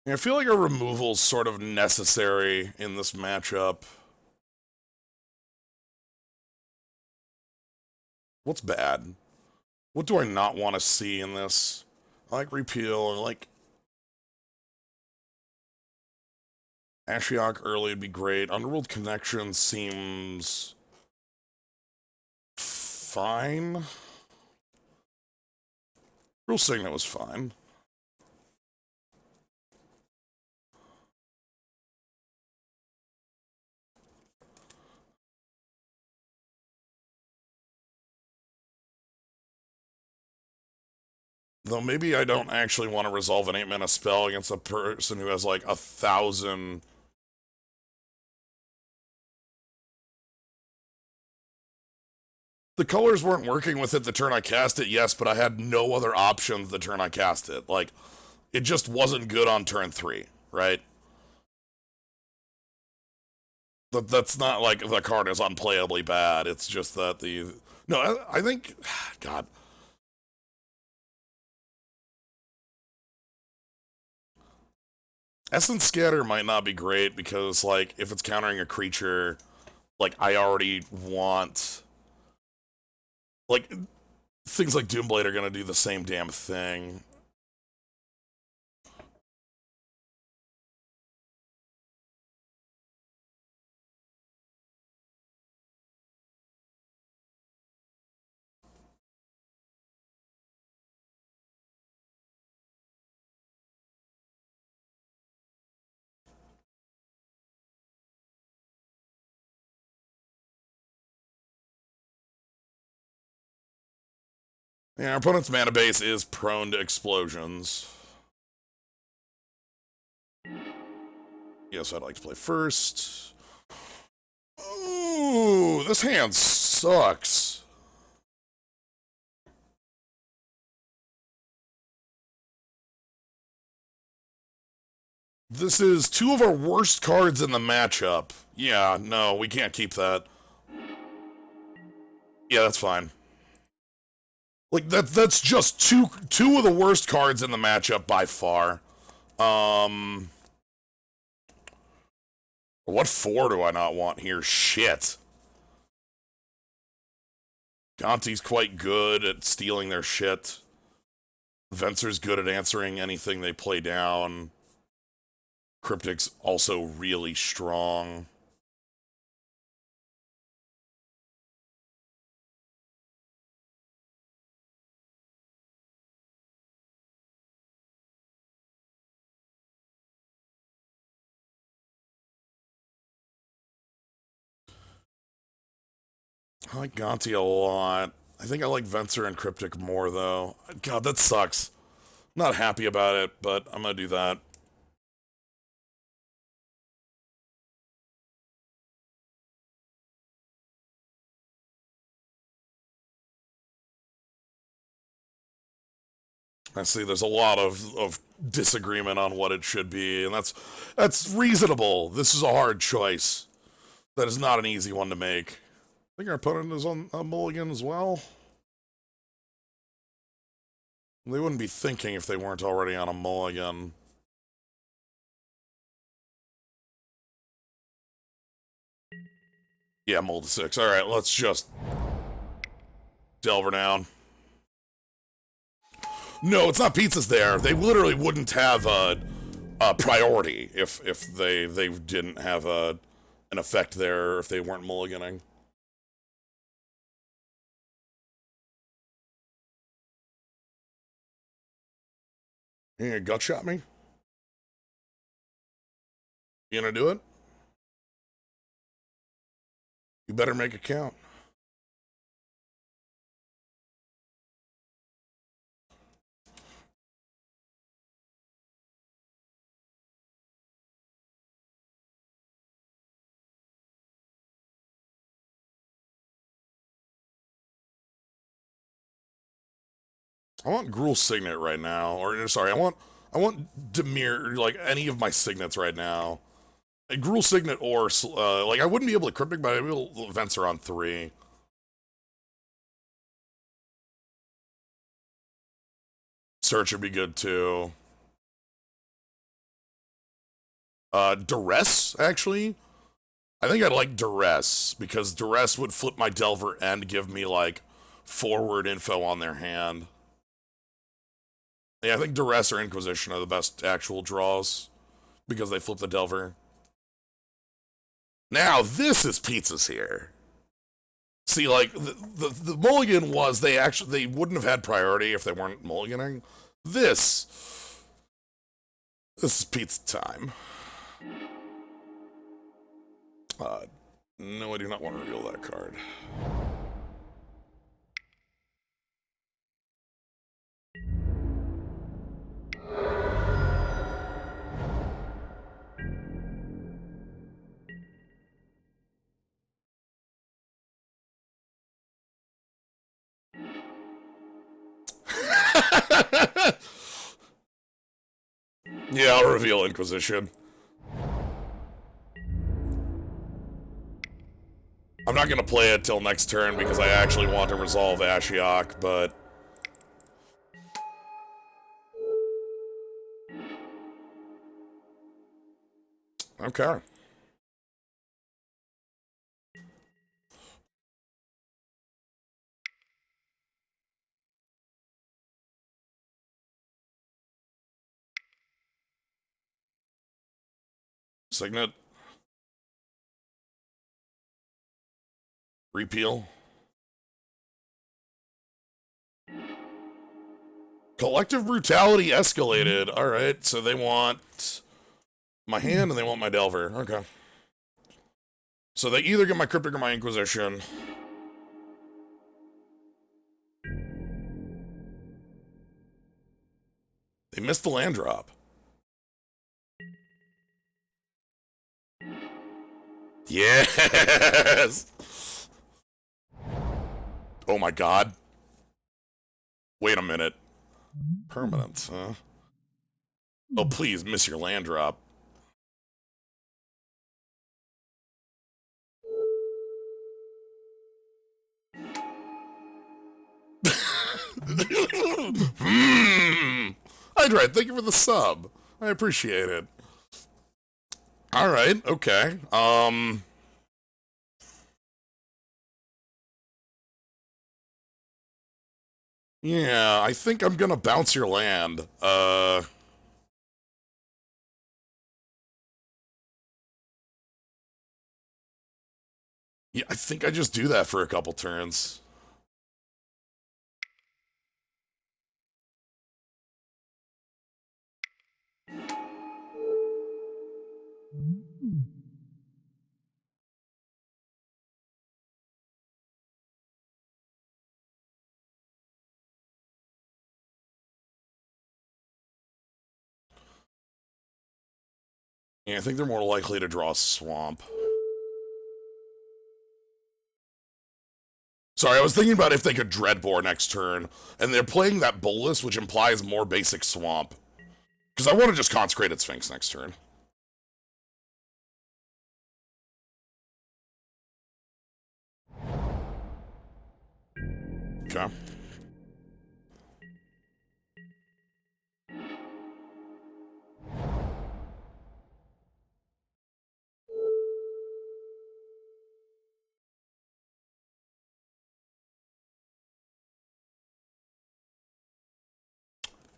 I feel like a removal's sort of necessary in this matchup. What's bad? What do I not want to see in this? I like Repeal, or like... Ashiok early would be great. Underworld Connection seems... fine? Real Signet was fine. Though maybe I don't actually want to resolve an 8-mana spell against a person who has like 1,000... The colors weren't working with it the turn I cast it, yes, but I had no other options the turn I cast it. Like, it just wasn't good on turn 3, right? That's not like the card is unplayably bad, it's just that the... No, I think... God... Essence Scatter might not be great because, like, if it's countering a creature, like, I already want... Like, things like Doomblade are gonna do the same damn thing. Yeah, our opponent's mana base is prone to explosions. Yes, I'd like to play first. Ooh, this hand sucks. This is 2 of our worst cards in the matchup. Yeah, no, we can't keep that. Yeah, that's fine. Like, that's just two of the worst cards in the matchup by far. What 4 do I not want here? Shit. Gonti's quite good at stealing their shit. Venser's good at answering anything they play down. Cryptic's also really strong. I like Gonti a lot. I think I like Venser and Cryptic more, though. God, that sucks. Not happy about it, but I'm gonna do that. I see there's a lot of disagreement on what it should be, and that's reasonable. This is a hard choice. That is not an easy one to make. I think our opponent is on a mulligan as well. They wouldn't be thinking if they weren't already on a mulligan. Yeah, mull to 6. Alright, let's just delve her down. No, it's not pizzas there. They literally wouldn't have a priority if they didn't have an effect there, if they weren't mulliganing. You gonna gut shot me? You gonna do it? You better make it count. I want Gruul Signet right now, or sorry, I want Demir, like any of my signets right now. A Gruul Signet or like I wouldn't be able to Cryptic, but I will Venser on 3. Search would be good too. Duress, actually. I think I'd like Duress, because Duress would flip my Delver and give me, like, forward info on their hand. Yeah, I think Duress or Inquisition are the best actual draws, because they flip the Delver. Now, this is pizzas here. See, like, the mulligan was they wouldn't have had priority if they weren't mulliganing. This is pizza time. No, I do not want to reveal that card. Yeah, I'll reveal Inquisition. I'm not gonna play it till next turn because I actually want to resolve Ashiok, but... Okay. Signet. Repeal. Collective brutality escalated. Alright, so they want my hand and they want my Delver. Okay. So they either get my Cryptic or my Inquisition. They missed the land drop. Yes! Oh my god. Wait a minute. Permanence, huh? Oh, please, miss your land drop. Hydrate, thank you for the sub. I appreciate it. Alright, okay. Yeah, I think I'm gonna bounce your land. Yeah, I think I just do that for a couple turns. Yeah, I think they're more likely to draw Swamp. Sorry, I was thinking about if they could Dreadbore next turn, and they're playing that Bolus, which implies more basic Swamp. Because I want to just Consecrated Sphinx next turn. Okay.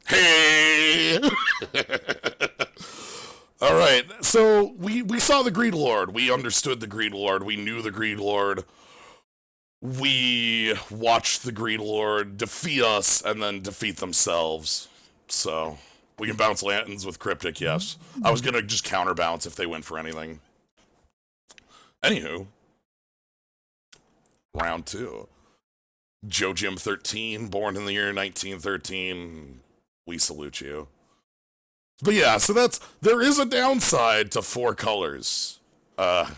Hey! Alright, so we saw the Greed Lord. We understood the Greed Lord. We knew the Greed Lord. We watched the Greed Lord defeat us and then defeat themselves. So, we can bounce lanterns with Cryptic, yes. I was gonna just counterbounce if they went for anything. Anywho. Round 2. Joe Jim 13, born in the year 1913. We salute you. But yeah, so there is a downside to 4 colors. As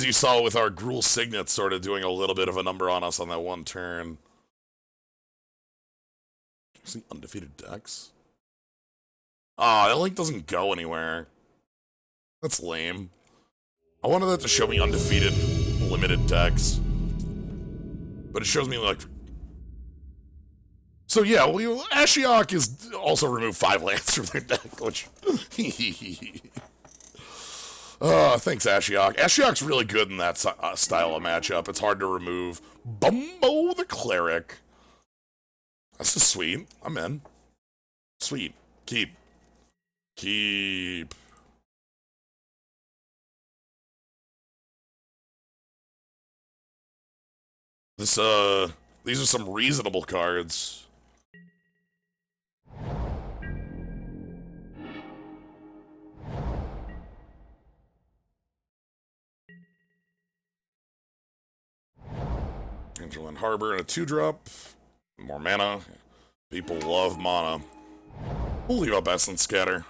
you saw with our Gruul Signet sort of doing a little bit of a number on us on that one turn. See undefeated decks? Ah, that link doesn't go anywhere. That's lame. I wanted that to show me undefeated limited decks. But it shows me like... So yeah, well, Ashiok is also remove 5 lands from their deck, which... thanks, Ashiok. Ashiok's really good in that style of matchup. It's hard to remove. Bumbo the Cleric. This is sweet. I'm in. Sweet. Keep. Keep. This, these are some reasonable cards. Angeline Harbor and a 2-drop. More mana. People love mana. We'll leave up Essence Scatter.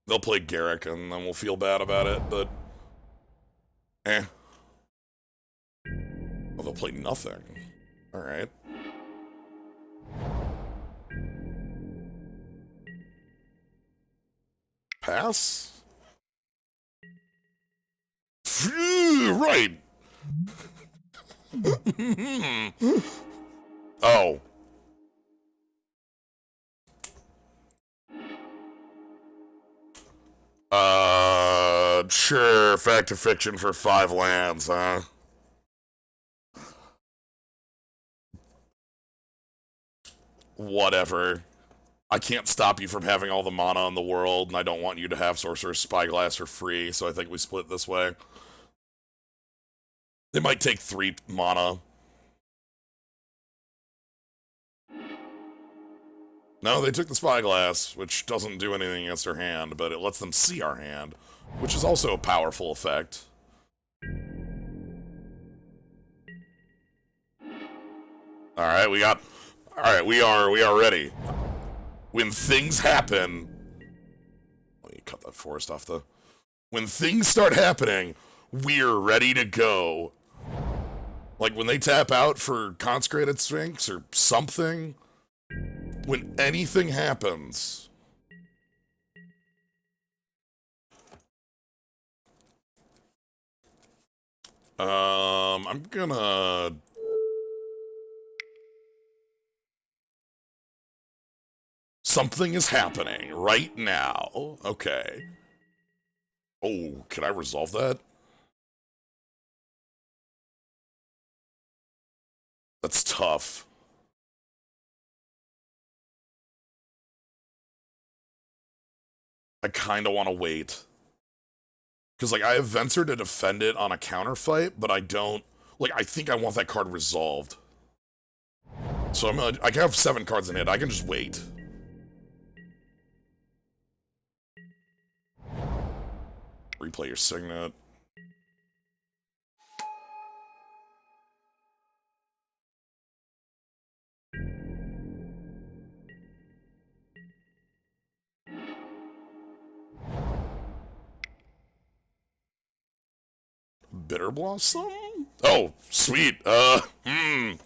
They'll play Garrick and then we'll feel bad about it, but... Eh. Oh, they'll play nothing. Alright. pass? Right. Oh. Sure. Fact or fiction for 5 lands, huh? Whatever. I can't stop you from having all the mana in the world, and I don't want you to have Sorcerer's Spyglass for free, so I think we split this way. They might take 3 mana. No, they took the Spyglass, which doesn't do anything against our hand, but it lets them see our hand, which is also a powerful effect. Alright, we are ready. When things happen... Let me cut that forest off the... When things start happening, we're ready to go. Like when they tap out for Consecrated Sphinx or something, when anything happens... I'm gonna... Something is happening right now. Okay. Oh, can I resolve that? That's tough. I kinda want to wait. Because, like, I have Venser to defend it on a counterfight, but I don't... Like, I think I want that card resolved. So I can have 7 cards in it. I can just wait. Replay your Signet. Bitter Blossom? Oh, sweet. Okay,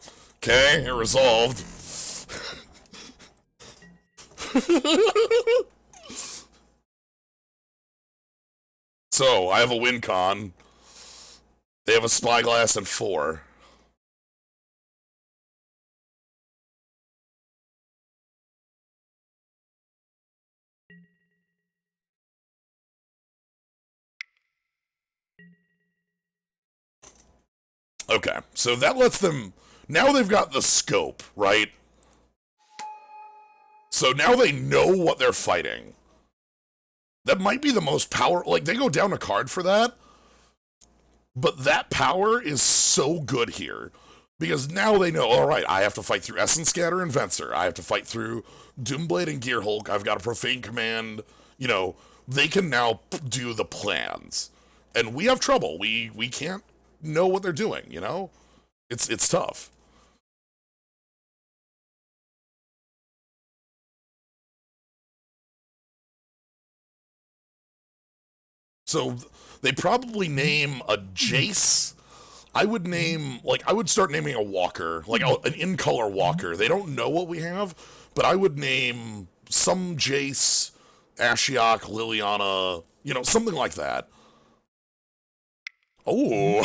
it resolved. So, I have a win con. They have a Spyglass and 4. Okay, so that lets them... Now they've got the scope, right? So now they know what they're fighting. That might be the most power... Like, they go down a card for that. But that power is so good here. Because now they know, alright, I have to fight through Essence Scatter and Venser. I have to fight through Doomblade and Gearhulk. I've got a Profane Command. You know, they can now do the plans. And we have trouble. We can't know what they're doing, you know? It's tough. So they probably name a Jace. I would name, like, I would start naming a Walker, like an in-color Walker. They don't know what we have, but I would name some Jace, Ashiok, Liliana, you know, something like that. Oh.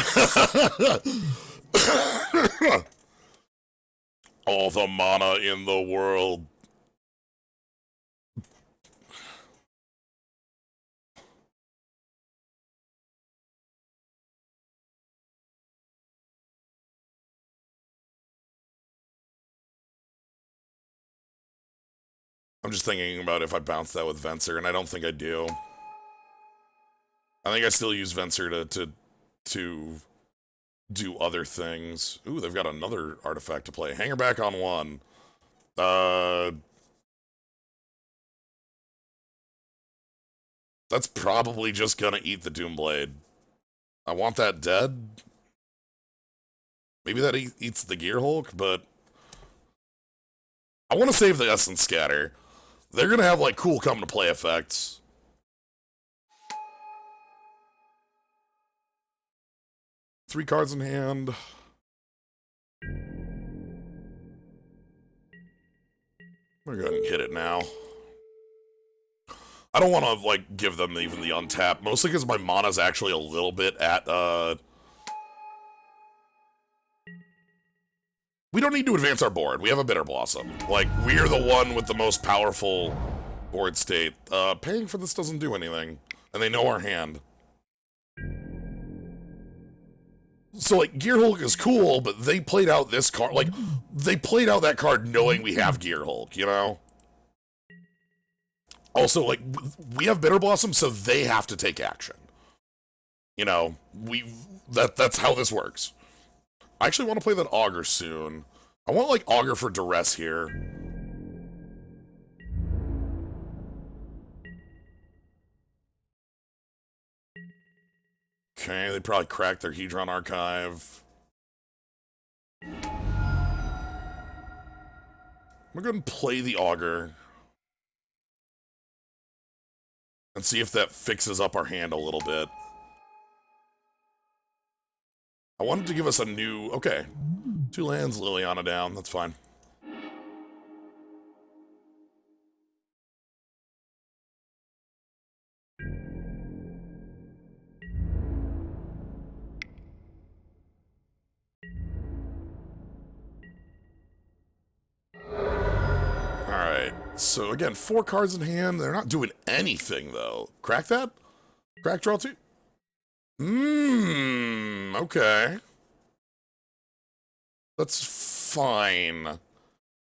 All the mana in the world. I'm just thinking about if I bounce that with Venser, and I don't think I do. I think I still use Venser to do other things. Ooh, they've got another artifact to play. Hanger back on 1. That's probably just gonna eat the Doomblade. I want that dead. Maybe that eats the Gearhulk, but... I want to save the Essence Scatter. They're gonna have, like, cool come-to-play effects. Three cards in hand. I'm gonna go ahead and hit it now. I don't want to, like, give them even the untap, mostly because my mana's actually a little bit at, we don't need to advance our board. We have a Bitter Blossom. Like, we're the one with the most powerful board state. Paying for this doesn't do anything. And they know our hand. So, like, Gear Hulk is cool, but they played out this card. Like, they played out that card knowing we have Gear Hulk, you know? Also, like, we have Bitter Blossom, so they have to take action. You know, that's how this works. I actually want to play that Augur soon. I want, like, Augur for Duress here. Okay, they probably cracked their Hedron archive. We're going to play the Augur. And see if that fixes up our hand a little bit. I wanted to give us a new... Okay. 2 lands, Liliana down. That's fine. Alright. So, again, 4 cards in hand. They're not doing anything, though. Crack that? Crack draw 2? Okay. That's fine.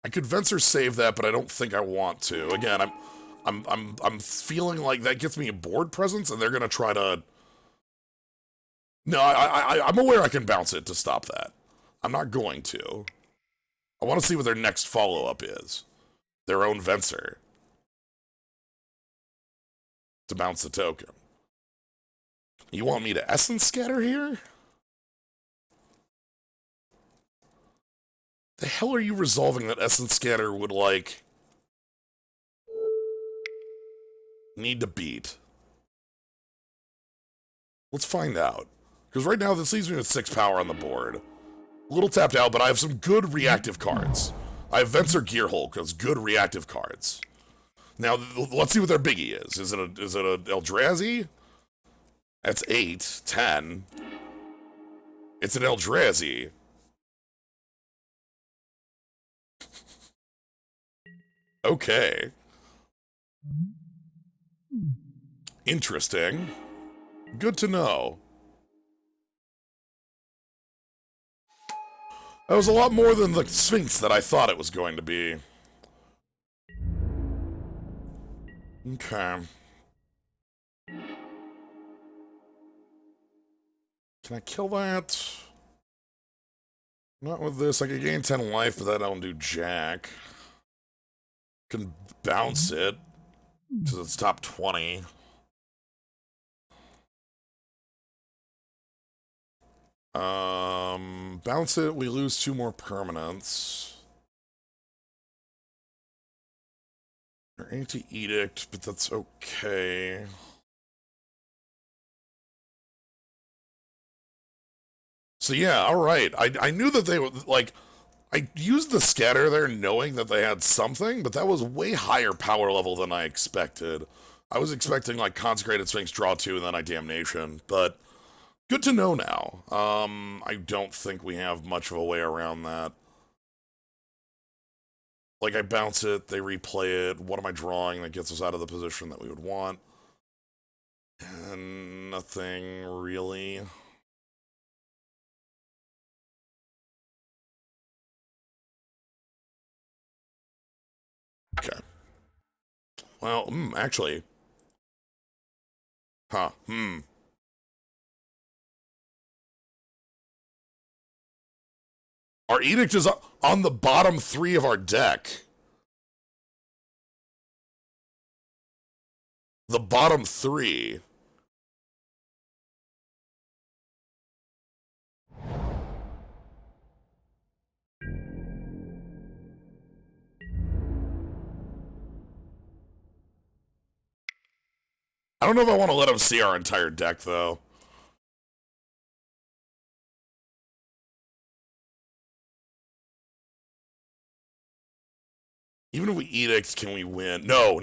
I could Venser save that, but I don't think I want to. Again, I'm feeling like that gets me a board presence, and they're gonna try to... No, I'm aware I can bounce it to stop that. I'm not going to. I want to see what their next follow-up is. Their own Venser. To bounce the token. You want me to Essence Scatter here? The hell are you resolving that Essence Scatter would, like... need to beat? Let's find out. Because right now, this leaves me with 6 power on the board. A little tapped out, but I have some good reactive cards. I have Venser Gear Hulk as good reactive cards. Now, let's see what their biggie is. Is it a Eldrazi? That's 8, 10. It's an Eldrazi. Okay. Interesting. Good to know. That was a lot more than the Sphinx that I thought it was going to be. Okay. Can I kill that? Not with this. I could gain 10 life, but that don't do jack. Can bounce it, because it's top 20. Bounce it, we lose 2 more permanents. Or Anti-Edict, but that's okay. So yeah, alright. I knew that they would, like... I used the scatter there knowing that they had something, but that was way higher power level than I expected. I was expecting, like, Consecrated Sphinx, draw 2, and then I Damnation, but good to know now. I don't think we have much of a way around that. Like, I bounce it, they replay it, what am I drawing that gets us out of the position that we would want? And nothing really. Okay. Well, actually. Huh, Our Edict is on the bottom 3 of our deck. The bottom 3. I don't know if I want to let them see our entire deck, though. Even if we Edict, can we win? No,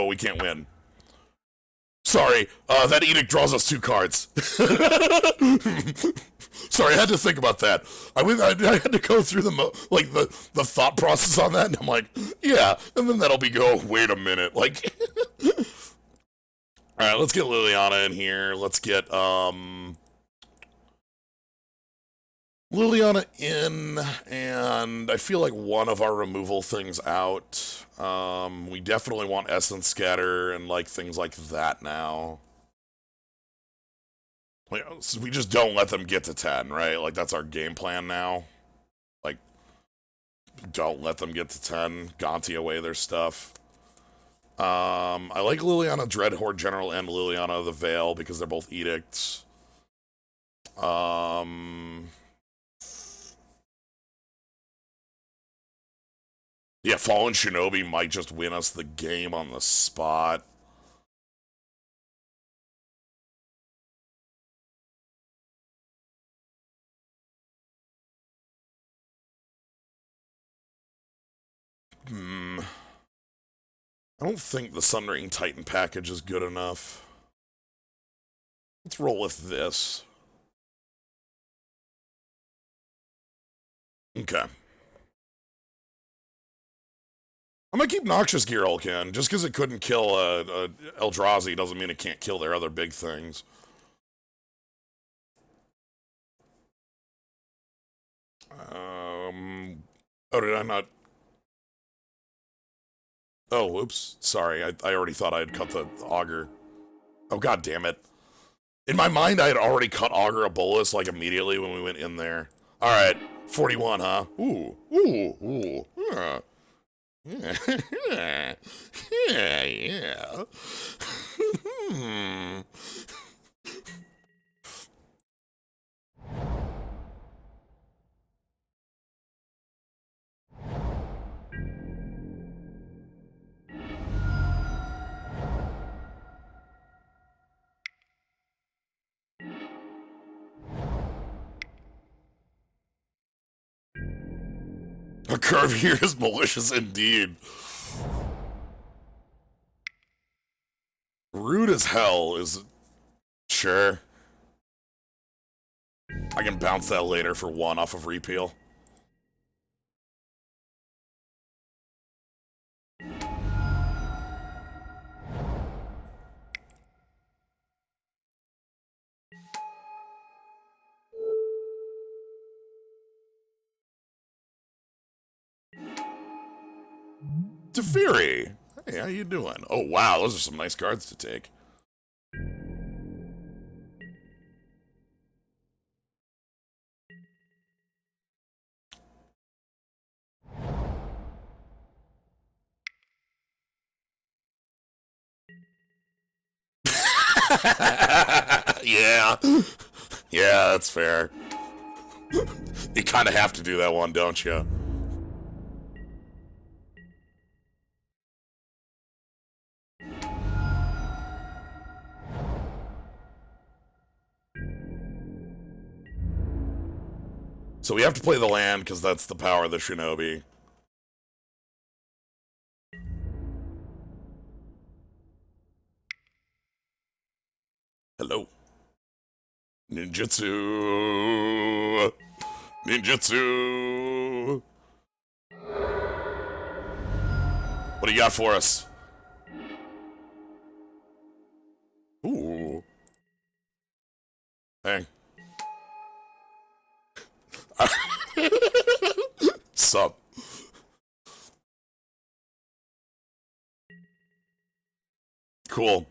we can't win. Sorry, that edict draws us 2 cards. Sorry, I had to think about that. I had to go through the thought process on that, and I'm like, yeah, and then that'll be wait a minute, like. All right, let's get Liliana in here. Let's get Liliana in, and I feel like one of our removal things out. We definitely want Essence Scatter and like things like that now. Like, so we just don't let them get to 10, right? Like that's our game plan now. Like, don't let them get to 10. Gonti away their stuff. I like Liliana Dreadhorde General and Liliana the Veil because they're both edicts. Yeah, Fallen Shinobi might just win us the game on the spot. I don't think the Sunring Titan package is good enough. Let's roll with this. Okay. I'm gonna keep Noxious Gear Ulcan. Just because it couldn't kill Eldrazi doesn't mean it can't kill their other big things. Oh, did I not? Oh, oops. Sorry, I already thought I had cut the Augur. Oh, god damn it. In my mind, I had already cut Augur a bolus, like, immediately when we went in there. Alright, 41, huh? Ooh. Yeah. Yeah. A curve here is malicious indeed. Rude as hell is... Sure. I can bounce that later for 1 off of repeal. Teferi! Hey, how you doing? Oh, wow, those are some nice cards to take. Yeah. Yeah, that's fair. You kind of have to do that one, don't you? So we have to play the land, because that's the power of the Shinobi. Hello. Ninjutsu! Ninjutsu! What do you got for us? Ooh. Hey. Sup? Cool.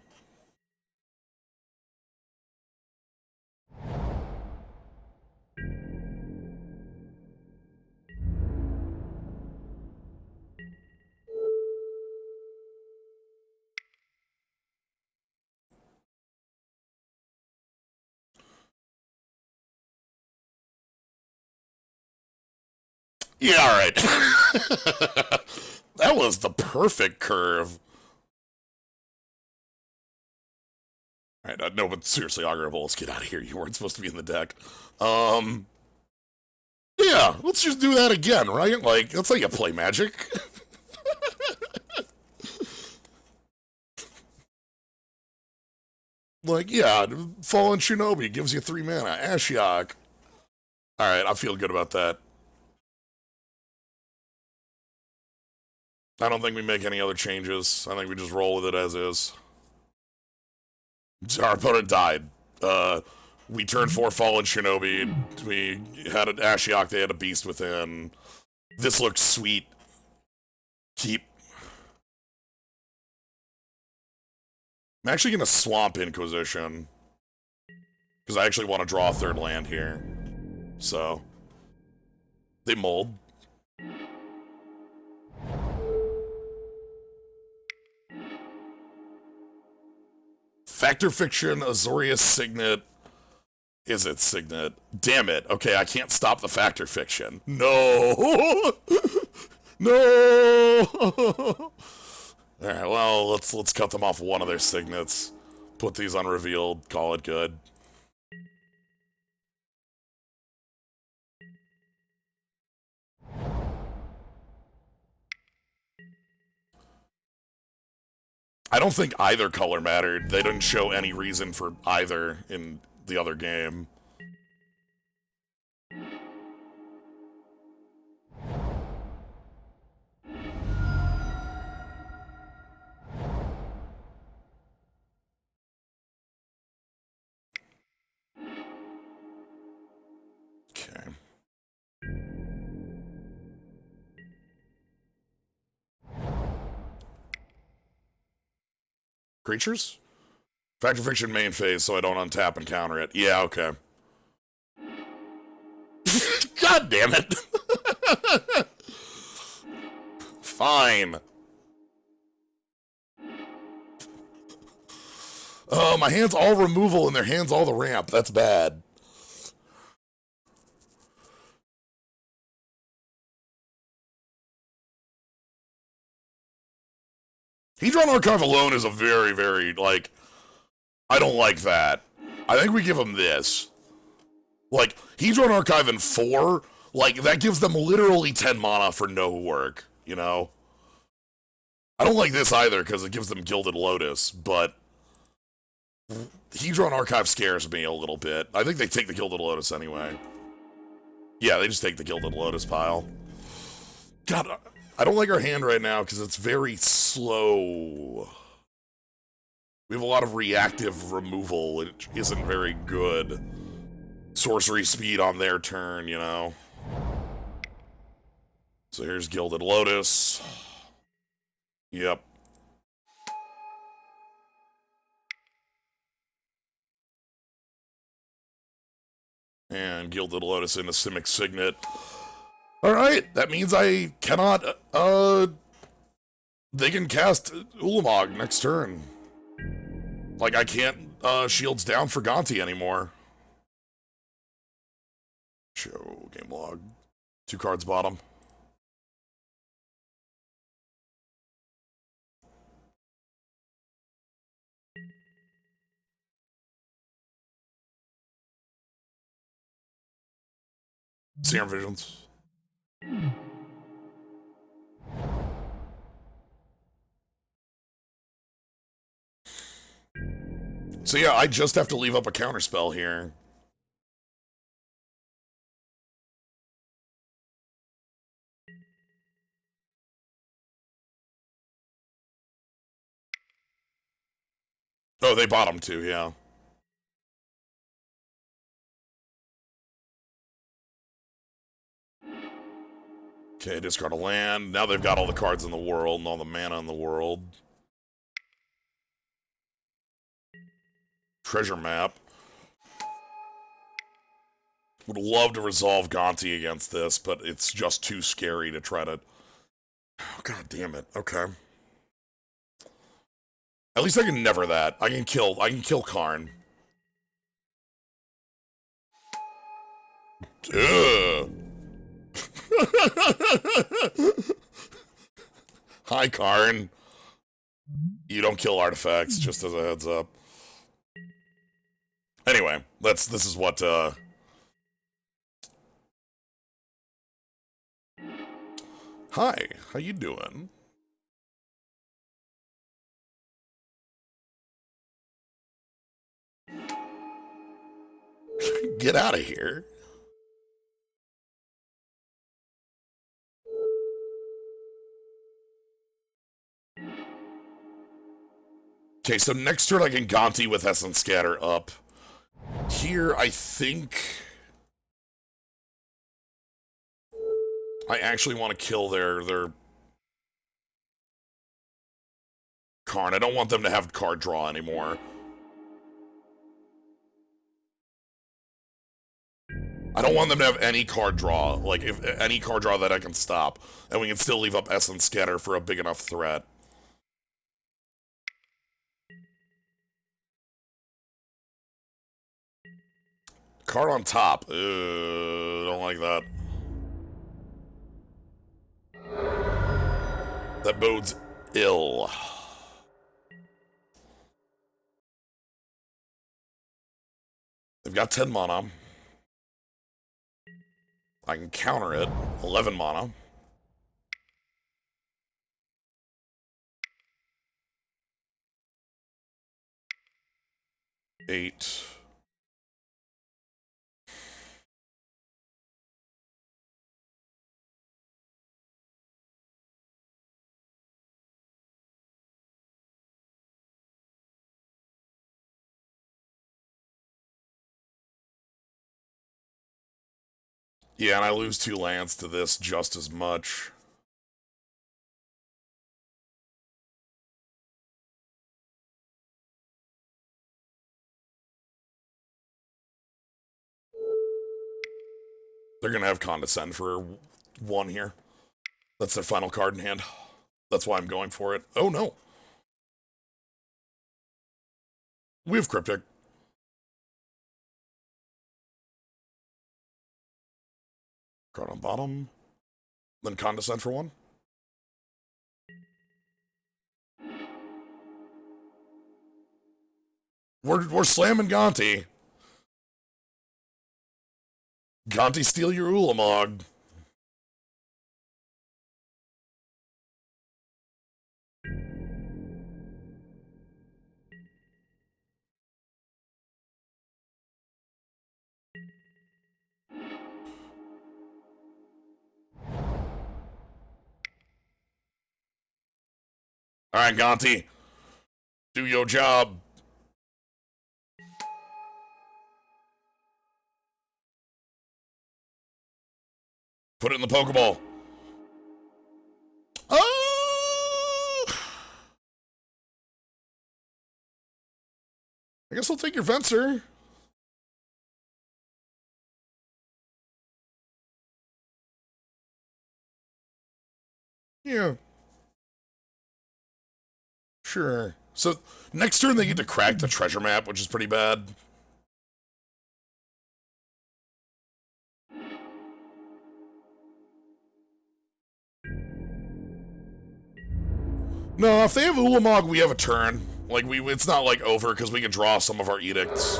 Yeah, alright. That was the perfect curve. Alright, no, but seriously, Augur, let's get out of here. You weren't supposed to be in the deck. Yeah, let's just do that again, right? Like, that's how you play Magic. Like, yeah, Fallen Shinobi gives you 3 mana. Ashiok. Alright, I feel good about that. I don't think we make any other changes. I think we just roll with it as is. Our opponent died. We turned 4 Fallen Shinobi. We had an Ashiok, they had a Beast Within. This looks sweet. Keep. I'm actually going to swamp Inquisition. Because I actually want to draw a 3rd land here. So. They mold. Factor Fiction, Azorius Signet. Is it Signet? Damn it. Okay, I can't stop the Factor Fiction. No! No! Alright, well, let's cut them off one of their signets. Put these unrevealed, call it good. I don't think either color mattered. They didn't show any reason for either in the other game. Okay. Creatures? Factor Fiction main phase, so I don't untap and counter it. Yeah, okay. God damn it! Fine. Oh, my hand's all removal and their hand's all the ramp. That's bad. Hedron Archive alone is a very, very, like, I don't like that. I think we give them this. Like, Hedron Archive in 4, like, that gives them literally 10 mana for no work, you know? I don't like this either, because it gives them Gilded Lotus, but Hedron Archive scares me a little bit. I think they take the Gilded Lotus anyway. Yeah, they just take the Gilded Lotus pile. God, I don't like our hand right now, because it's very slow. We have a lot of reactive removal, which isn't very good. Sorcery speed on their turn, you know? So here's Gilded Lotus. Yep. And Gilded Lotus into Simic Signet. Alright, that means I cannot, they can cast Ulamog next turn. Like, I can't, shields down for Gonti anymore. Show game log. 2 cards bottom. Serum Visions. So yeah, I just have to leave up a counterspell here. Oh, they bottom too, yeah. Okay, discard a land. Now they've got all the cards in the world and all the mana in the world. Treasure map. Would love to resolve Gonti against this, but it's just too scary to try to... Oh, God damn it. Okay. At least I can never that. I can kill Karn. Ugh. Hi, Karn. You don't kill artifacts, just as a heads up. Anyway, this is what, Hi, how you doing? Get out of here. Okay, so next turn I can Gonti with Essence Scatter up. Here, I think I actually want to kill their Karn. I don't want them to have card draw anymore. I don't want them to have any card draw, like if any card draw that I can stop, and we can still leave up Essence Scatter for a big enough threat. Card on top. Don't like that. That bodes ill. They've got 10 mana. I can counter it. 11 mana. Eight. Yeah, and I lose 2 lands to this just as much. They're gonna have Condescend for 1 here. That's their final card in hand. That's why I'm going for it. Oh no! We have Cryptic. Card on bottom. Then Condescend for 1. We're slamming Gonti. Gonti, steal your Ulamog. Alright, Gonti. Do your job. Put it in the Pokeball. Oh! I guess I'll take your Fencer. Yeah. Sure. So, next turn they get to crack the treasure map, which is pretty bad. No, if they have Ulamog, we have a turn. Like, it's not, like, over, because we can draw some of our edicts.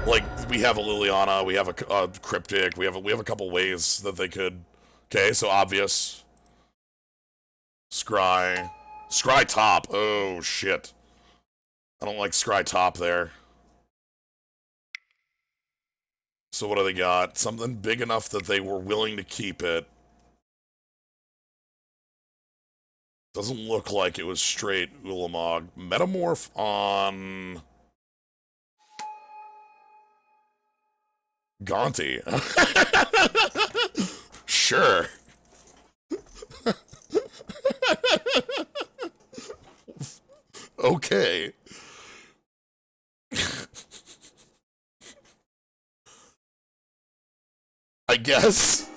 Like, we have a Liliana, we have a Cryptic, we have a couple ways that they could... Okay, so obvious. Scry. Scry top. Oh, shit. I don't like Scry top there. So what do they got? Something big enough that they were willing to keep it. Doesn't look like it was straight Ulamog. Metamorph on... Gonti. Sure. Okay. I guess.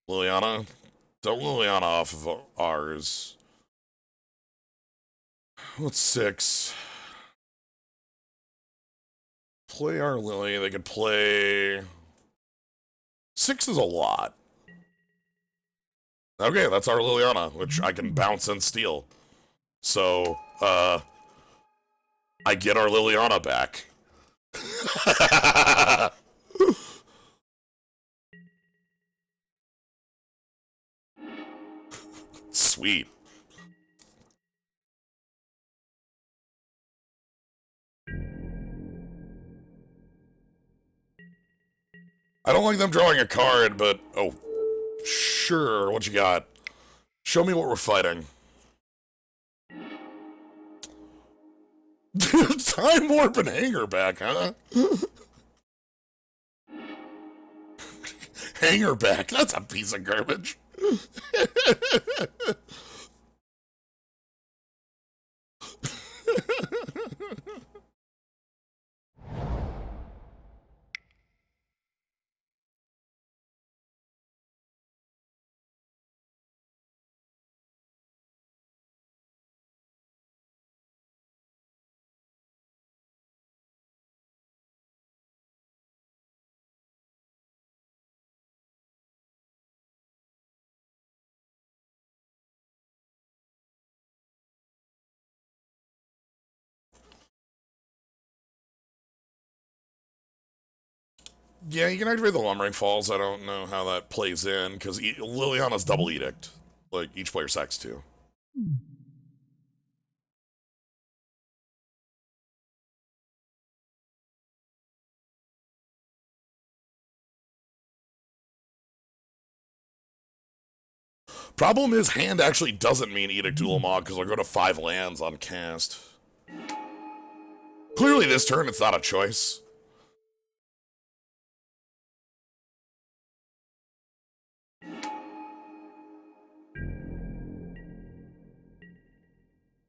Liliana. Don't Liliana off of ours. What's 6? Play our Lily. They could play... 6 is a lot. Okay, that's our Liliana, which I can bounce and steal. So, I get our Liliana back. Sweet. I don't like them drawing a card, but... Oh, sure, what you got? Show me what we're fighting. Time Warp and Hangerback, huh? Hangerback, that's a piece of garbage. Yeah, you can activate the Lumbering Falls. I don't know how that plays in, because Liliana's double edict. Like, each player sacks 2. Problem is, hand actually doesn't mean Edict Ulamog, because I'll go to 5 lands on cast. Clearly this turn, it's not a choice.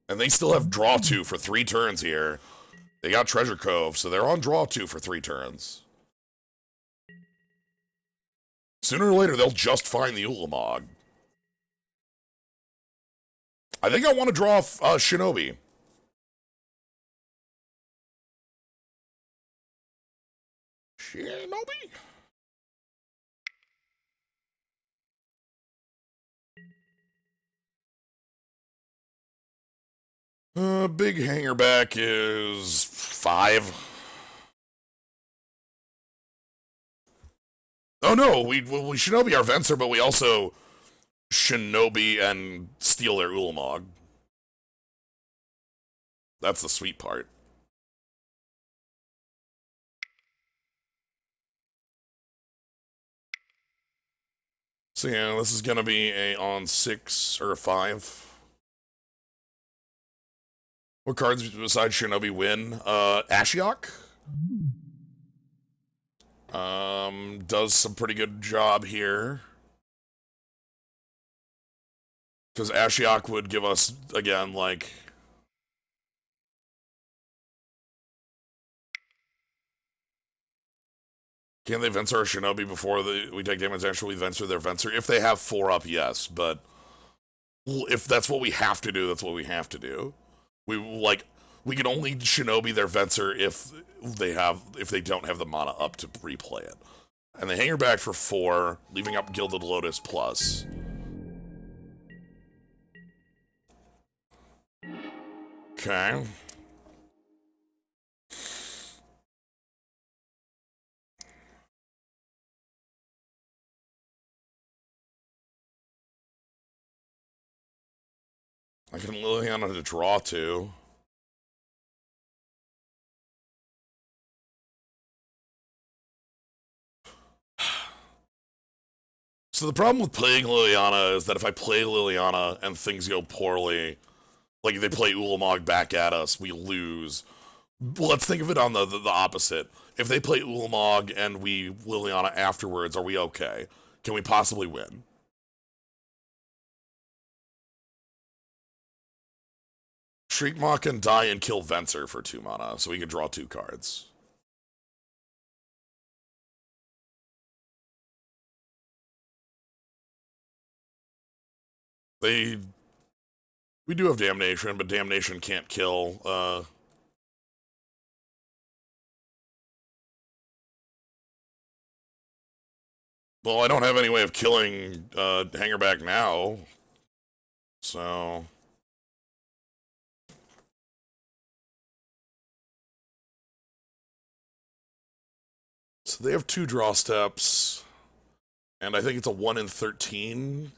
And they still have draw 2 for 3 turns here. They got Treasure Cove, so they're on draw 2 for 3 turns. Sooner or later, they'll just find the Ulamog. I think I want to draw Shinobi. Shinobi? Big Hangerback is 5. Oh no, we Shinobi our Venser, but we also Shinobi and steal their Ulamog. That's the sweet part. So yeah, this is gonna be a on 6 or a 5. What cards besides Shinobi win? Ashiok? Does some pretty good job here. Because Ashiok would give us, again, like... Can they Venser or Shinobi before we take damage? Actually, Venser their Venser. If they have 4 up, yes, but... If that's what we have to do, that's what we have to do. We can only Shinobi their Venser if they don't have the mana up to replay it. And they hang her back for 4, leaving up Gilded Lotus plus. Okay. I can Liliana to draw 2. So the problem with playing Liliana is that if I play Liliana and things go poorly, like they play Ulamog back at us, we lose. Let's think of it on the opposite. If they play Ulamog and we Liliana afterwards, are we okay? Can we possibly win? Shriekmaw can die and kill Venser for 2 mana, so we can draw 2 cards. We do have Damnation, but Damnation can't kill, Well, I don't have any way of killing, Hangerback now. So... So they have 2 draw steps, and I think it's a 1 in 13.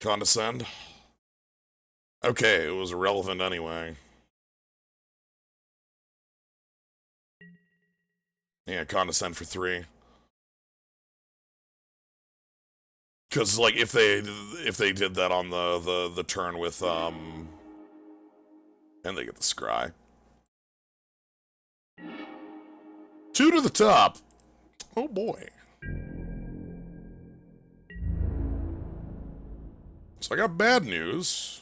Condescend. Okay, it was irrelevant anyway. Yeah, condescend for 3. Because like if they did that on the turn with and they get the scry. 2 to the top. Oh boy. So I got bad news.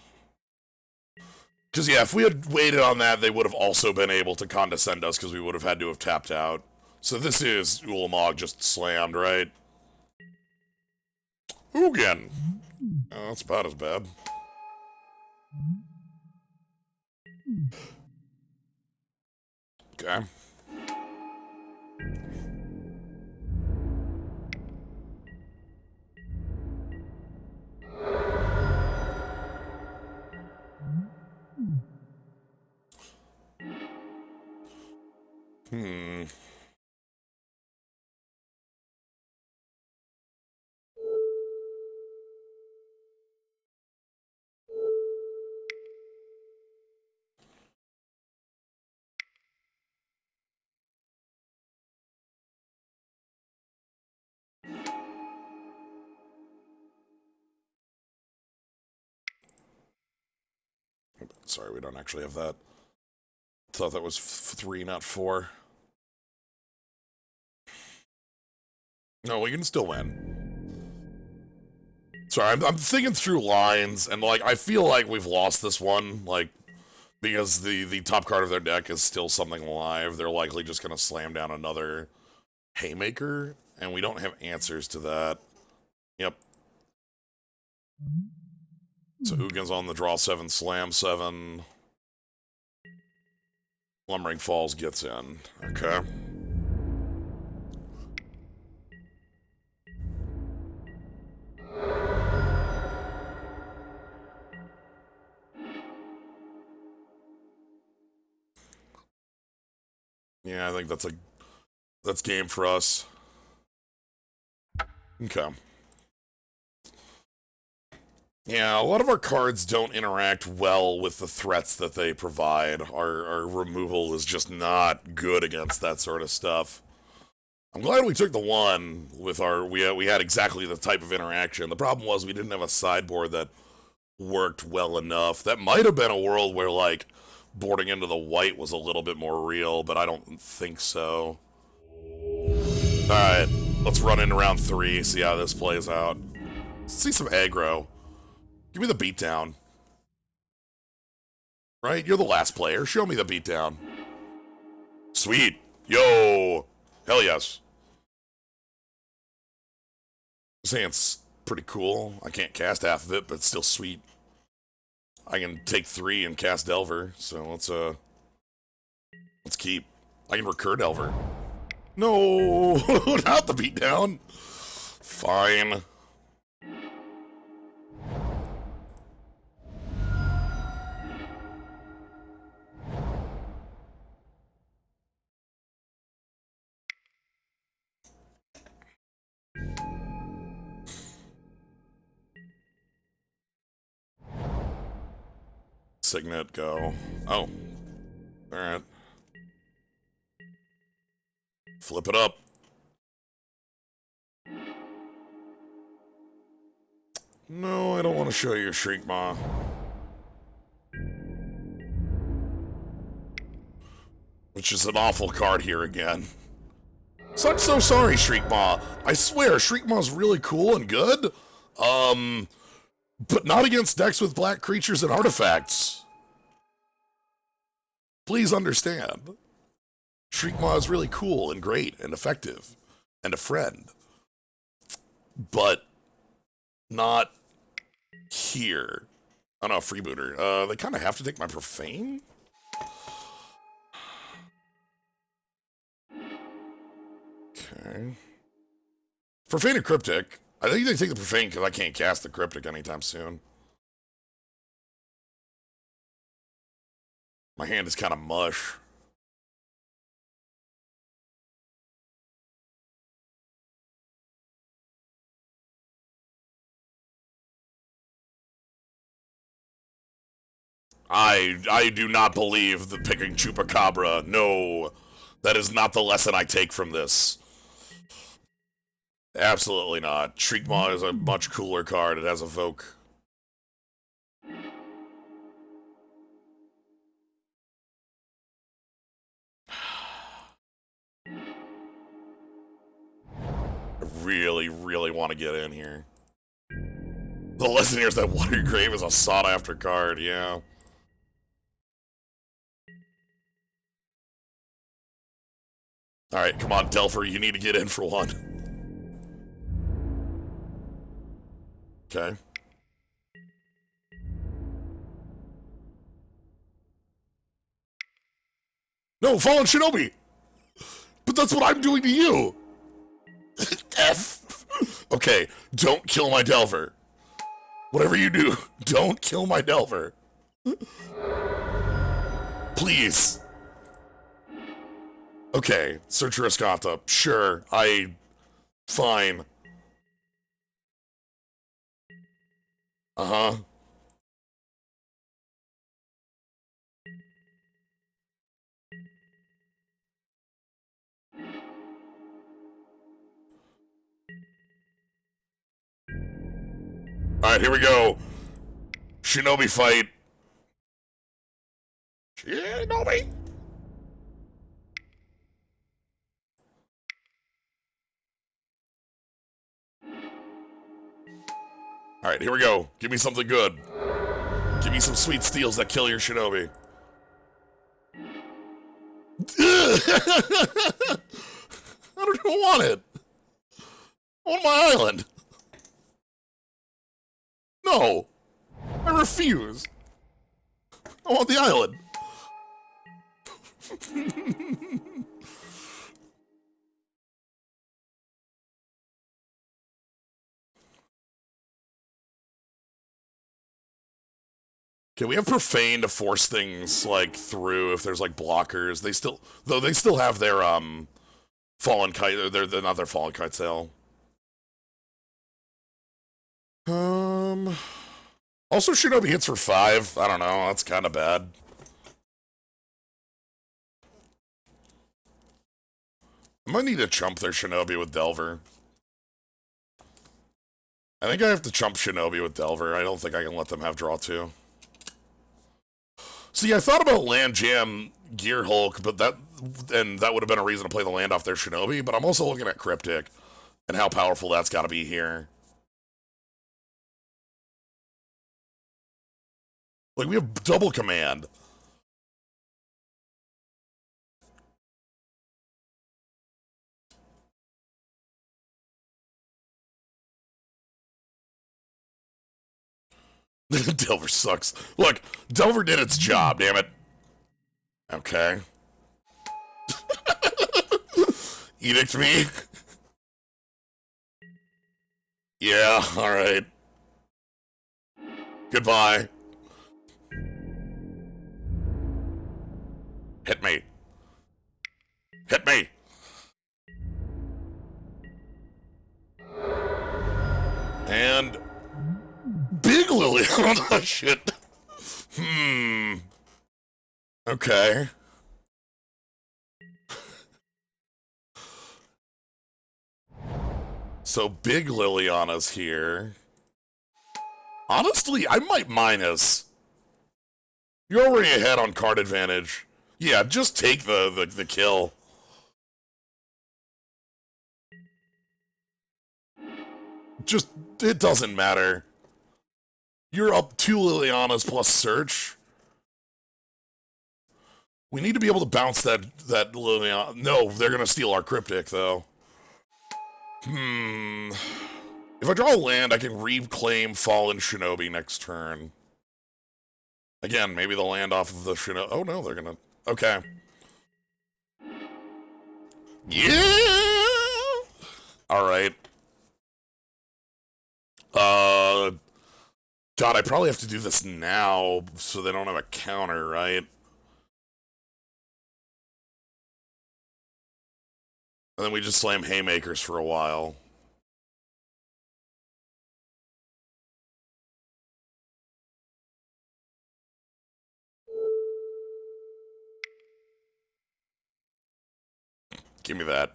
Because yeah, if we had waited on that, they would have also been able to condescend us because we would have had to have tapped out. So this is Ulamog just slammed, right? Ugin. Oh, that's about as bad. Okay. Hmm. Sorry, we don't actually have that. Thought that was 3, not 4. No, we can still win. Sorry, I'm thinking through lines, and like I feel like we've lost this one, like because the top card of their deck is still something live. They're likely just gonna slam down another Haymaker, and we don't have answers to that. Yep. So Ugin's on the draw 7, slam 7. Lumbering Falls gets in. Okay. Yeah, I think that's game for us. Okay. Yeah, a lot of our cards don't interact well with the threats that they provide. Our removal is just not good against that sort of stuff. I'm glad we took the 1 with our... We had exactly the type of interaction. The problem was we didn't have a sideboard that worked well enough. That might have been a world where, like, boarding into the white was a little bit more real, but I don't think so. Alright, let's run into round 3, see how this plays out. Let's see some aggro. Give me the beatdown. Right? You're the last player. Show me the beatdown. Sweet. Yo. Hell yes. This hand's pretty cool. I can't cast half of it, but it's still sweet. I can take 3 and cast Delver, so let's keep. I can recur Delver. No, not the beatdown. Fine. Signet, go. Oh. Alright. Flip it up. No, I don't want to show you Shriekmaw. Which is an awful card here again. So I'm so sorry, Shriekmaw. I swear, Shriekmaw's really cool and good. But not against decks with black creatures and artifacts. Please understand. Shriekmaw is really cool and great and effective and a friend. But not here. Oh no, Freebooter. They kind of have to take my Profane? Okay. Profane and Cryptic. I think they take the Profane because I can't cast the Cryptic anytime soon. My hand is kind of mush. I do not believe that picking Chupacabra. No, that is not the lesson I take from this. Absolutely not. Shriekmaw is a much cooler card. It has Evoke. I really, really want to get in here. The lesson here is that Water Grave is a sought-after card, yeah. Alright, come on, Delpher, you need to get in for one. Okay. No, Fallen Shinobi! But that's what I'm doing to you! F. Okay, don't kill my Delver. Whatever you do, don't kill my Delver. Please. Okay, Search Riscata. Sure, fine. Uh-huh. Alright, here we go. Shinobi fight. Shinobi! Alright, here we go. Give me something good. Give me some sweet steals that kill your Shinobi. I don't want it. I want my island. No. I refuse. I want the island. Can we have Profane to force things, like, through if there's, like, blockers? They still have their, Fallen Kite, they're not their Fallen Kite sale. Also Shinobi hits for 5. I don't know, that's kind of bad. I might need to chump their Shinobi with Delver. I think I have to chump Shinobi with Delver. I don't think I can let them have draw 2. See, I thought about land jam Gear Hulk, but that would have been a reason to play the land off their Shinobi, but I'm also looking at Cryptic and how powerful that's got to be here. Like, we have double command. Delver sucks. Look, Delver did its job, damn it. Okay. Edict me? Yeah, alright. Goodbye. Hit me. Hit me. And Big Lily. Oh, shit. Okay. So Big Liliana's here. Honestly, I might minus. You're already ahead on card advantage. Yeah, just take the kill. Just, it doesn't matter. You're up 2 Lilianas plus search. We need to be able to bounce that Liliana. No, they're gonna steal our Cryptic, though. If I draw a land, I can reclaim Fallen Shinobi next turn. Again, maybe the land off of the Shinobi. Oh no, they're gonna. Okay. Yeah! Alright. God, I probably have to do this now so they don't have a counter, right? And then we just slam Haymakers for a while. Give me that.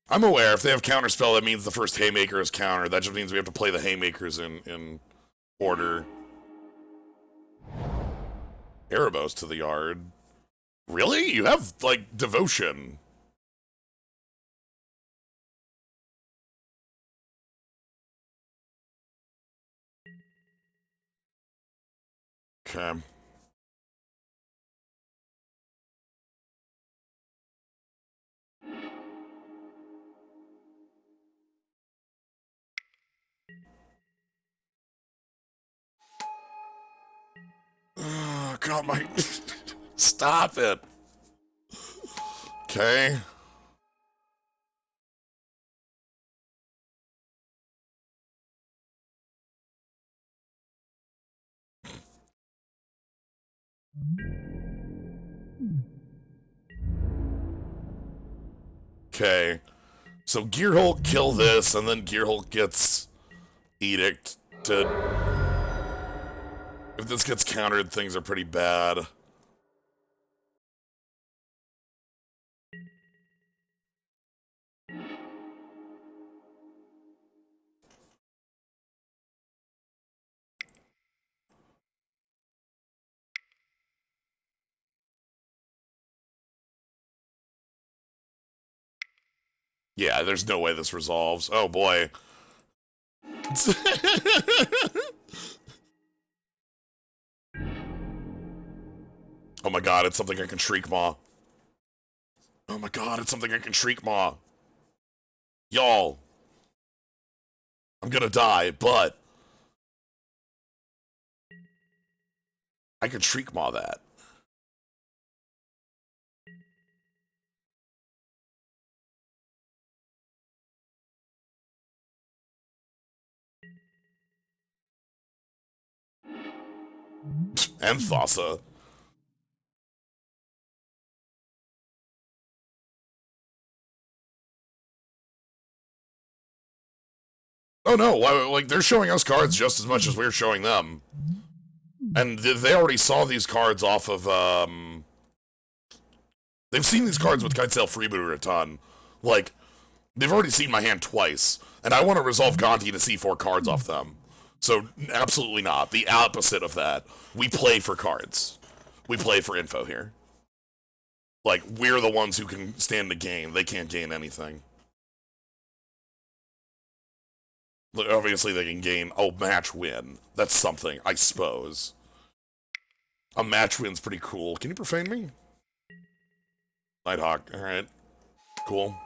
I'm aware if they have counterspell, that means the first haymaker is counter. That just means we have to play the haymakers in order. Erebos to the yard. Really? You have, like, devotion. Okay. Oh, God, my... Stop it. Okay. Okay. So Gearhulk kill this, and then Gearhulk gets Edict to... If this gets countered, things are pretty bad. Yeah, there's no way this resolves. Oh, boy. Oh my god, it's something I can Shriek Maw. Oh my god, it's something I can Shriek Maw. Y'all. I'm gonna die, but... I can Shriek Maw that. And Thassa. Oh no, like, they're showing us cards just as much as we're showing them. And they already saw these cards off of, They've seen these cards with Kitesail Freebooter a ton. Like, they've already seen my hand twice, and I want to resolve Gonti to see 4 cards off them. So, absolutely not. The opposite of that. We play for cards. We play for info here. Like, we're the ones who can stand to gain. They can't gain anything. Obviously, they can gain a match win. That's something, I suppose. A match win's pretty cool. Can you profane me? Nighthawk. Alright. Cool.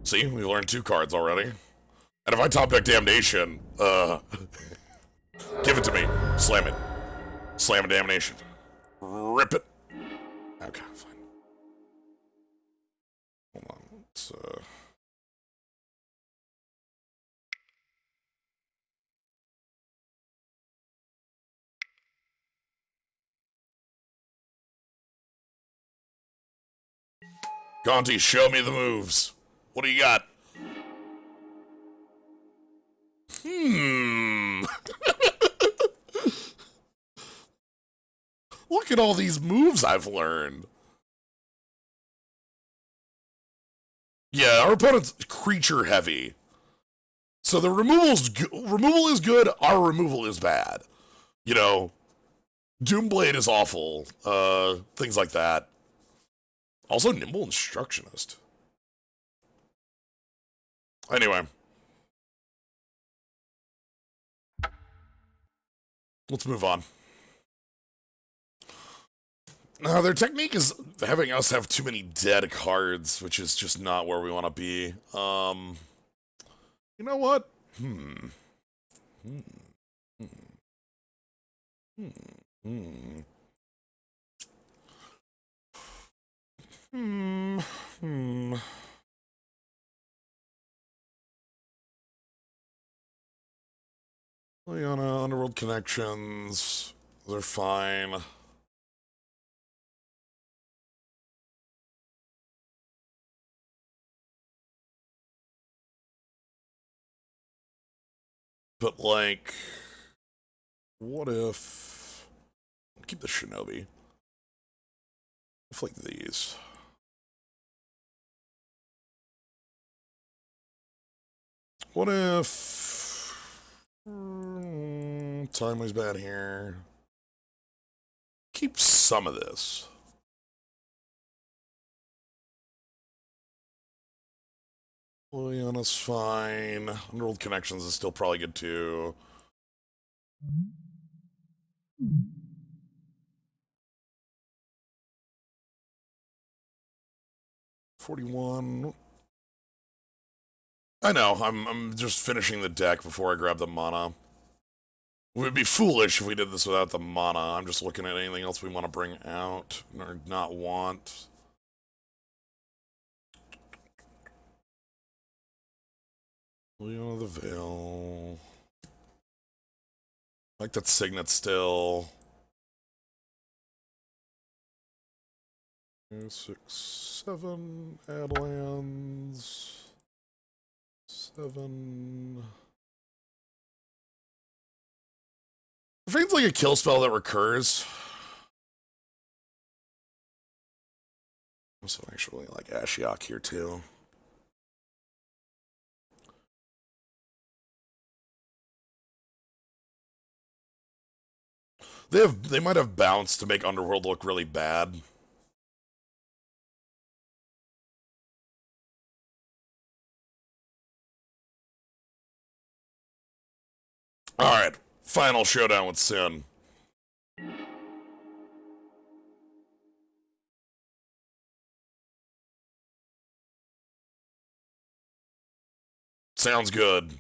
See, we learned 2 cards already. And if I top deck Damnation, give it to me. Slam it. Slam a Damnation. Rip it. Okay, fine. Hold on. Let's, Gonti, show me the moves. What do you got? Look at all these moves I've learned. Yeah, our opponent's creature heavy. So the removal is good, our removal is bad. You know, Doomblade is awful. Things like that. Also, Nimble Instructionist. Anyway. Let's move on. Now, their technique is having us have too many dead cards, which is just not where we want to be. You know what? Leona, Underworld Connections, they're fine. But, like, what if... Keep the Shinobi. If, like, these. What if... timely's bad here. Keep some of this. Liliana's fine. Underworld Connections is still probably good too. 41. I know, I'm just finishing the deck before I grab the mana. It would be foolish if we did this without the mana. I'm just looking at anything else we want to bring out or not want. Leona the Veil. I like that Signet still. 6, 7, add lands. 7. It's like a kill spell that recurs. Also, actually, like Ashiok here too. They might have bounced to make Underworld look really bad. Alright, final showdown with Sin. Sounds good.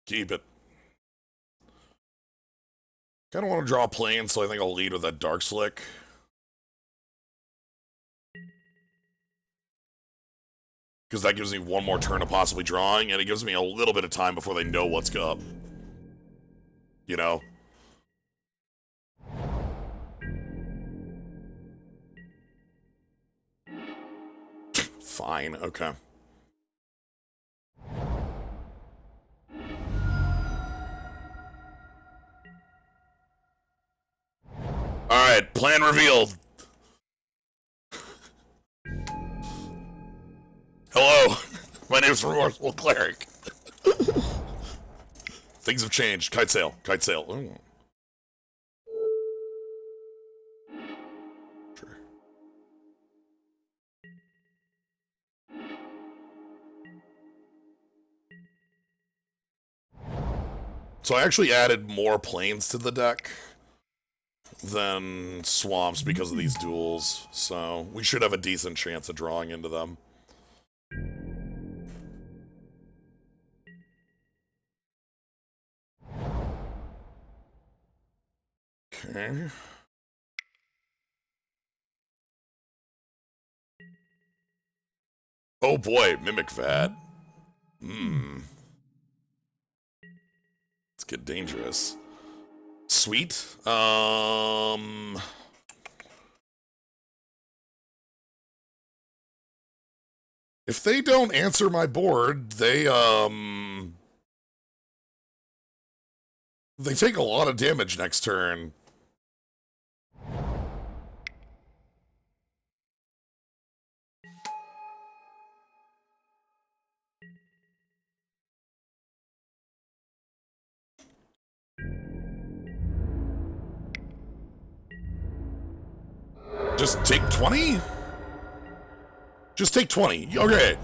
Keep it. Kinda want to draw a plane, so I think I'll lead with that Dark Slick. Because that gives me one more turn of possibly drawing, and it gives me a little bit of time before they know what's up. You know? Fine, okay. Alright, plan revealed. Hello, my name's Remorseful Cleric. Things have changed. Kite sail, kite sail. Ooh. Sure. So I actually added more planes to the deck than swamps because of these duels, so we should have a decent chance of drawing into them. Okay. Oh boy, Mimic Vat. Let's get dangerous. Sweet. If they don't answer my board, they take a lot of damage next turn. Just take 20? Just take 20. Okay.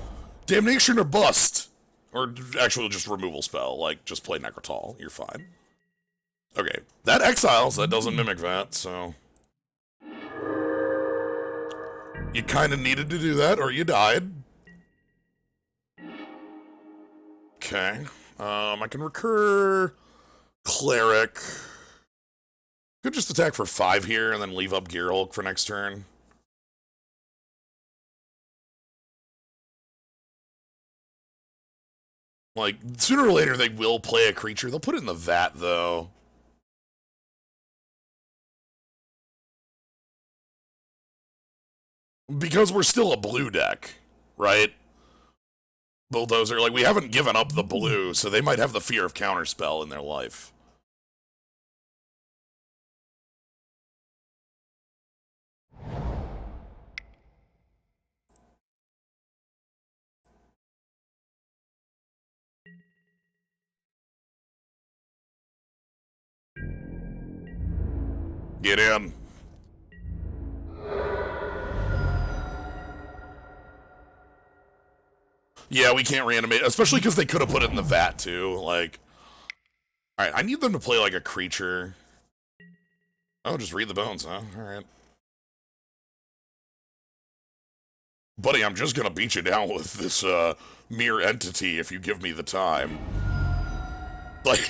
Damnation or bust. Or actually just removal spell. Like, just play Necrotal. You're fine. Okay. That exiles. That doesn't mimic that, so... You kind of needed to do that, or you died. Okay. I can recur... Cleric. Could just attack for 5 here, and then leave up Gear Hulk for next turn. Like, sooner or later they will play a creature. They'll put it in the vat, though. Because we're still a blue deck, right? Bulldozer, like, we haven't given up the blue, so they might have the fear of counterspell in their life. Get in. Yeah, we can't reanimate, especially because they could have put it in the vat, too. Like, alright, I need them to play like a creature. Oh, just read the bones, huh? Alright. Buddy, I'm just gonna beat you down with this, mere entity if you give me the time. Like,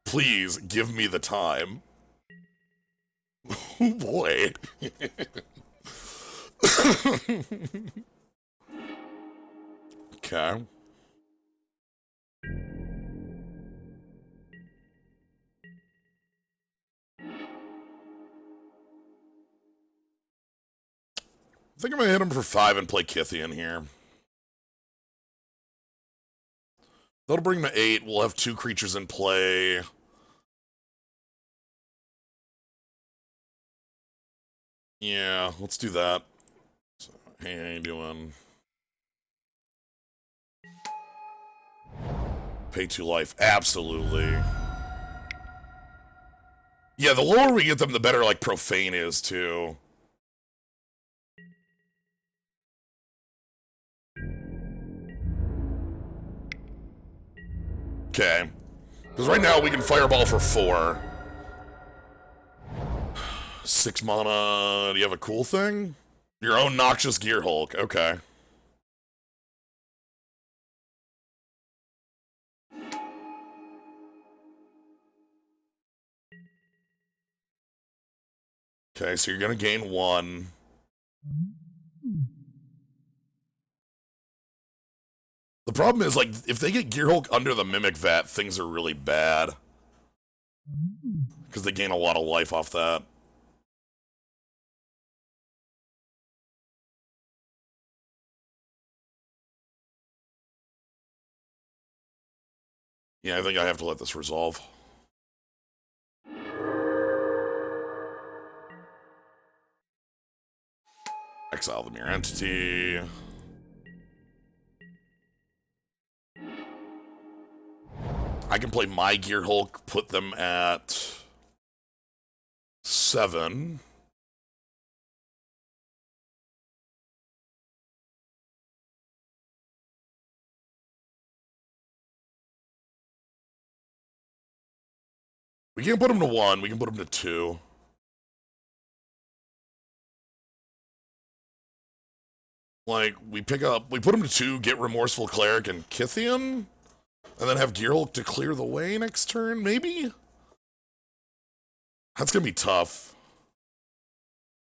please, give me the time. Oh, boy. Okay. I think I'm gonna hit him for 5 and play Kythian here. That'll bring me 8. We'll have 2 creatures in play. Yeah, let's do that. So, hey, how you doing? Pay 2 life. Absolutely. Yeah, the lower we get them, the better, like, Profane is, too. Okay. Because right now we can Fireball for 4. 6 mana. Do you have a cool thing? Your own Noxious Gear Hulk. Okay. Okay, so you're gonna gain 1. The problem is, like, if they get Gear Hulk under the Mimic Vat, things are really bad. Because they gain a lot of life off that. Yeah, I think I have to let this resolve. Exile the Mirror Entity. I can play my Gear Hulk, put them at 7. We can't put them to 1, we can put them to 2. Like, we put them to 2, get Remorseful Cleric and Kythian, and then have Gear Hulk to clear the way next turn, maybe? That's gonna be tough.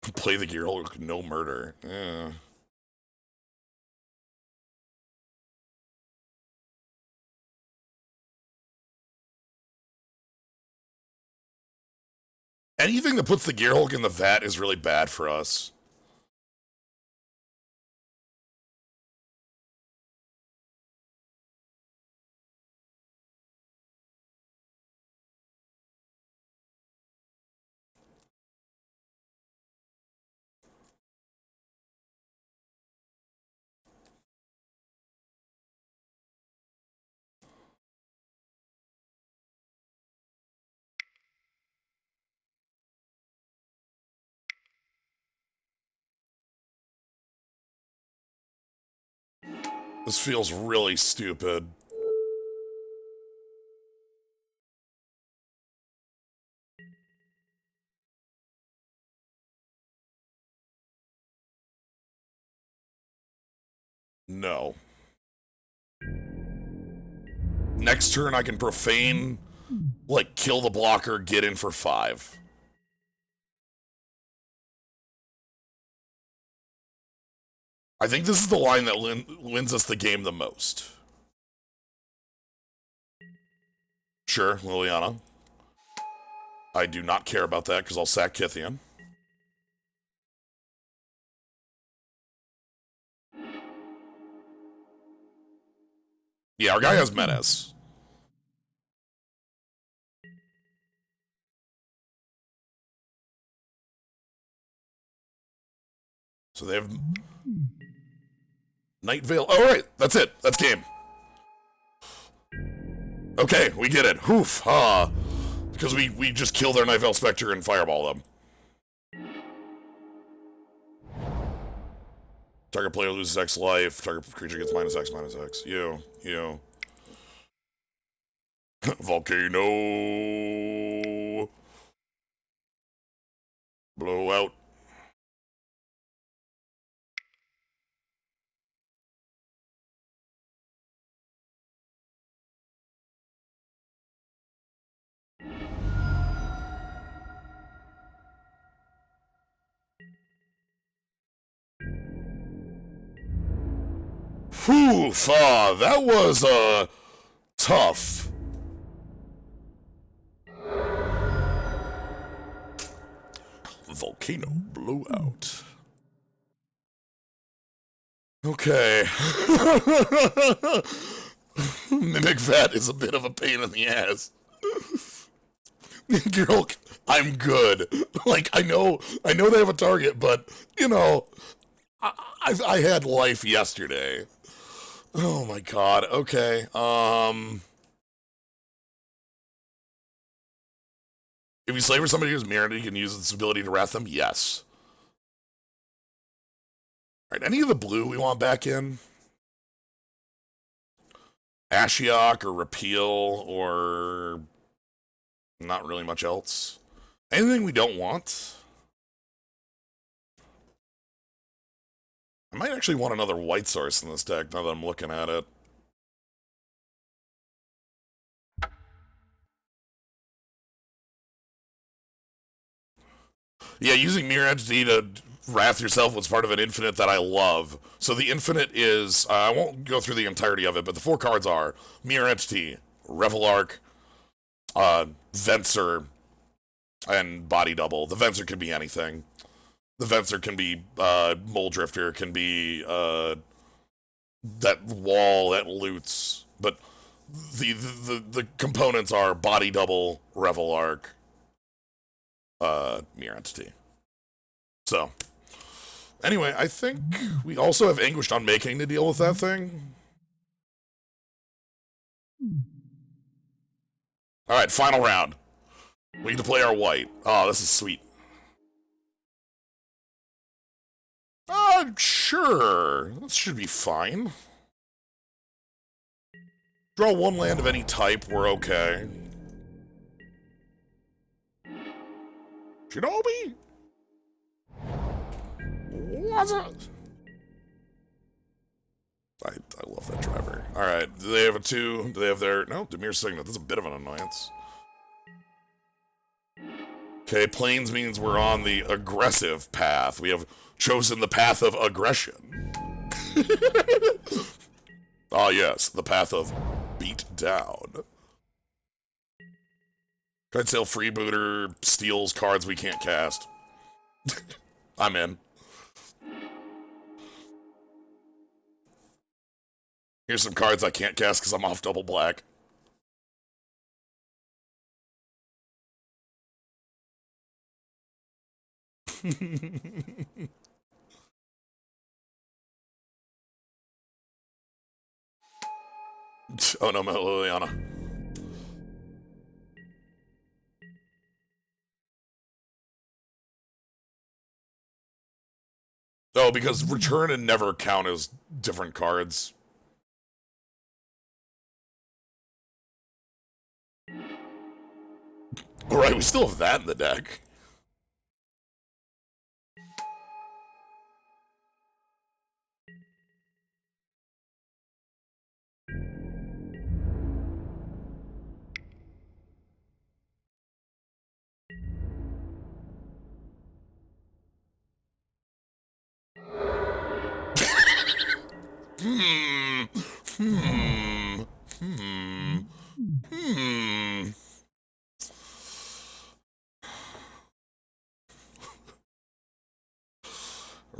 Play the Gear Hulk, no murder. Yeah. Anything that puts the Gear Hulk in the vat is really bad for us. This feels really stupid. No. Next turn I can Profane, like, kill the blocker, get in for 5. I think this is the line that wins us the game the most. Sure, Liliana. I do not care about that because I'll sack Kythian. Yeah, our guy has menace. So they have Night Veil. Oh, right, that's it. That's game. Okay, we get it. Oof, because we just kill their Night Veil Spectre and fireball them. Target player loses X life. Target creature gets -X, -X. You. Volcano. Blowout. Whew, that was, tough. Volcano blowout. Okay. Mimic Vat is a bit of a pain in the ass. Girl, I'm good. Like, I know they have a target, but, you know, I had life yesterday. Oh my god, okay, if you slay for somebody who's mirrored, you can use its ability to wrath them? Yes. Alright, any of the blue we want back in? Ashiok or Repeal or not really much else. Anything we don't want? I might actually want another white source in this deck now that I'm looking at it. Yeah, using Mirror Entity to wrath yourself was part of an infinite that I love. So the infinite is, I won't go through the entirety of it, but the 4 cards are Mirror Entity, Revelark, Venser, and Body Double. The Venser can be anything. The Venser can be Mulldrifter, can be that wall that loots, but the components are Body Double, Revelark, Mirror Entity. So, anyway, I think we also have Anguished Unmaking to deal with that thing. Alright, final round. We need to play our white. Oh, this is sweet. Sure. This should be fine. Draw 1 land of any type, we're okay. Shinobi? What's up? I love that driver. Alright, do they have a 2? Do they have their... No, Demir Signet. That's a bit of an annoyance. Okay, Plains means we're on the aggressive path. We have chosen the path of aggression. Ah, yes, the path of beat down. I'd sell freebooter, steals cards we can't cast. I'm in. Here's some cards I can't cast because I'm off double black. Oh no, Liliana. Oh, because return and never count as different cards. Alright, we still have that in the deck.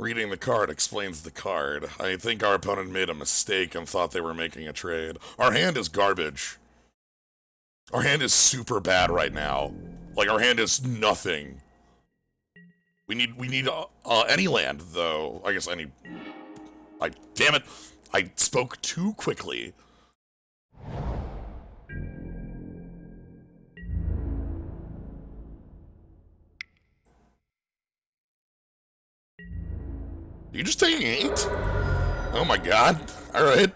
Reading the card explains the card. I think our opponent made a mistake and thought they were making a trade. Our hand is garbage. Our hand is super bad right now. Like, our hand is nothing. We need any land, though. I guess any... damn it! I spoke too quickly. You just taking 8? Oh my god. Alright.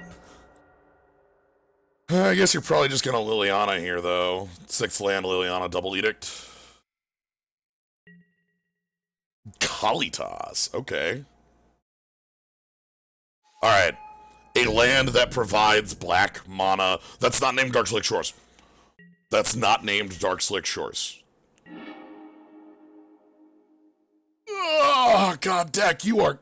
I guess you're probably just gonna Liliana here, though. 6th land, Liliana, double edict. Kalitas, okay. Alright. A land that provides black mana. That's not named Dark Slick Shores. That's not named Dark Slick Shores. Oh, god, Deck, you are...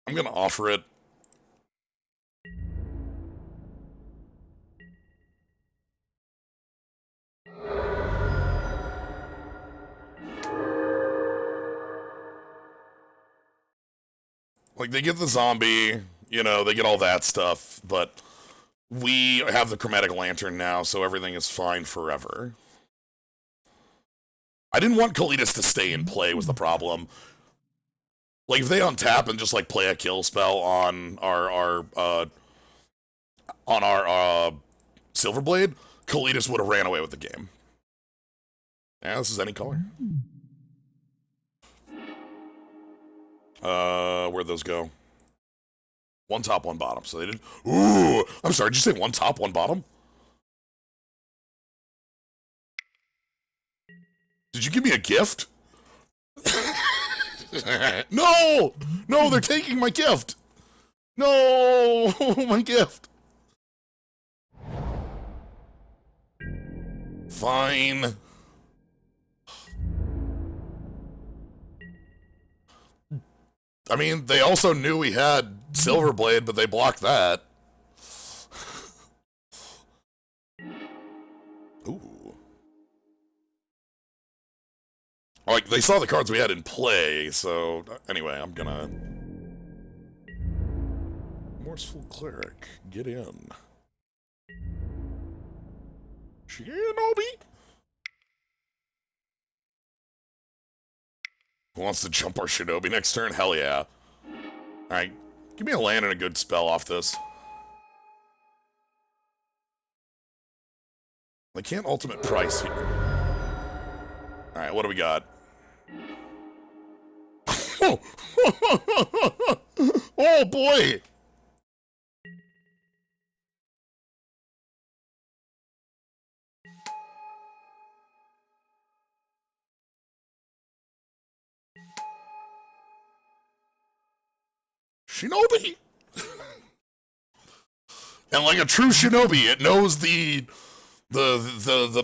I'm gonna offer it. Like, they get the zombie, you know, they get all that stuff, but we have the Chromatic Lantern now, so everything is fine forever. I didn't want Kalitas to stay in play was the problem. Like, if they untap and just, like, play a kill spell on our Silverblade, Kalitas would have ran away with the game. Yeah, this is any color. Where'd those go? One top, one bottom, so they didn't... Ooh! I'm sorry, did you say one top, one bottom? Did you give me a gift? No! No, they're taking my gift! No! My gift! Fine. I mean, they also knew we had Silverblade, but they blocked that. Ooh. Like, they saw the cards we had in play, so... Anyway, I'm gonna... Morseful Cleric, get in. Shinobi? Who wants to jump our Shinobi next turn? Hell yeah. Alright, give me a land and a good spell off this. I can't ultimate price here. Alright, what do we got? Oh! Oh boy! Shinobi! And like a true Shinobi, it knows the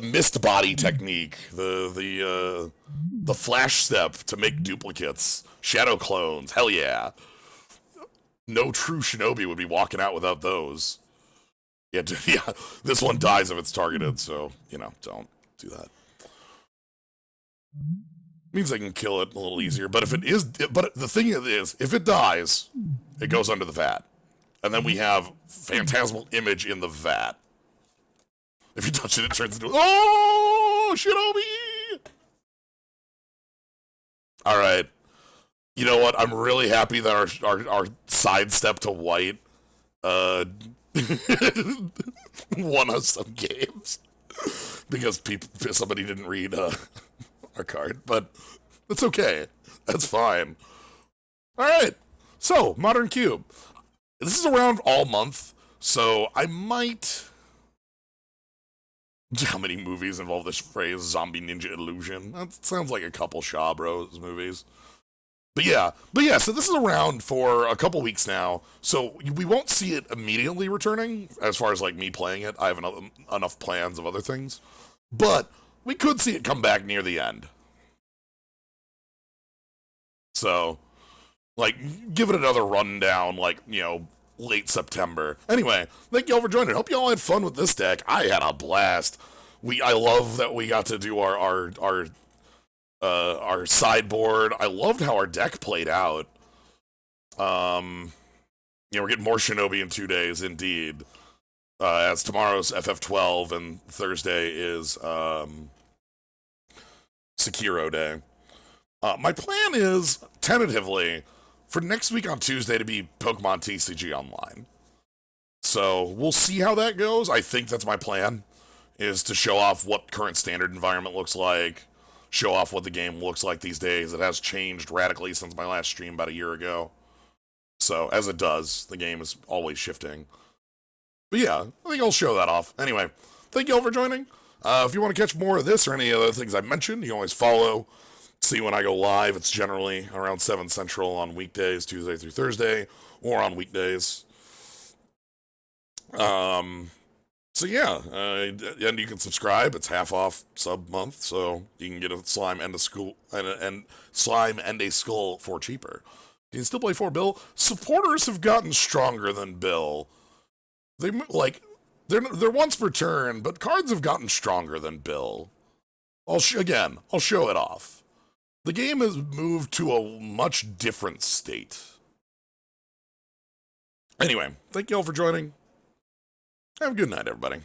mist body technique, the flash step to make duplicates, shadow clones. Hell yeah! No true Shinobi would be walking out without those. Yeah, yeah. This one dies if it's targeted, so you know, don't do that. Means I can kill it a little easier, but if it is, but the thing is, if it dies, it goes under the vat, and then we have Phantasmal Image in the vat. If you touch it, it turns into Shinobi! Alright. You know what? I'm really happy that our sidestep to white won us some games. Because somebody didn't read our card, but that's okay. That's fine. Alright. So, Modern Cube. This is around all month, so I might... How many movies involve this phrase, zombie ninja illusion? That sounds like a couple Shaw Bros movies. But yeah, so this is around for a couple weeks now, so we won't see it immediately returning, as far as like me playing it. I have enough plans of other things. But we could see it come back near the end. So, like, give it another rundown, like, late September. Anyway, thank you all for joining. Hope you all had fun with this deck. I had a blast. I love that we got to do our sideboard. I loved how our deck played out. We're getting more Shinobi in 2 days, indeed. As tomorrow's FF12 and Thursday is Sekiro Day. My plan is, tentatively, for next week on Tuesday to be Pokemon TCG Online. So, we'll see how that goes. I think that's my plan, is to show off what current standard environment looks like, show off what the game looks like these days. It has changed radically since my last stream about a year ago. So, as it does, the game is always shifting. But yeah, I think I'll show that off. Anyway, thank you all for joining. If you want to catch more of this or any other things I mentioned, you can always follow, see when I go live. It's generally around 7 Central on weekdays, Tuesday through Thursday, or on weekdays. So yeah, and you can subscribe. It's half off sub month, so you can get a slime and a skull for cheaper. You can still play for Bill. Supporters have gotten stronger than Bill. They're once per turn, but cards have gotten stronger than Bill. I'll show it off. The game has moved to a much different state. Anyway, thank you all for joining. Have a good night, everybody.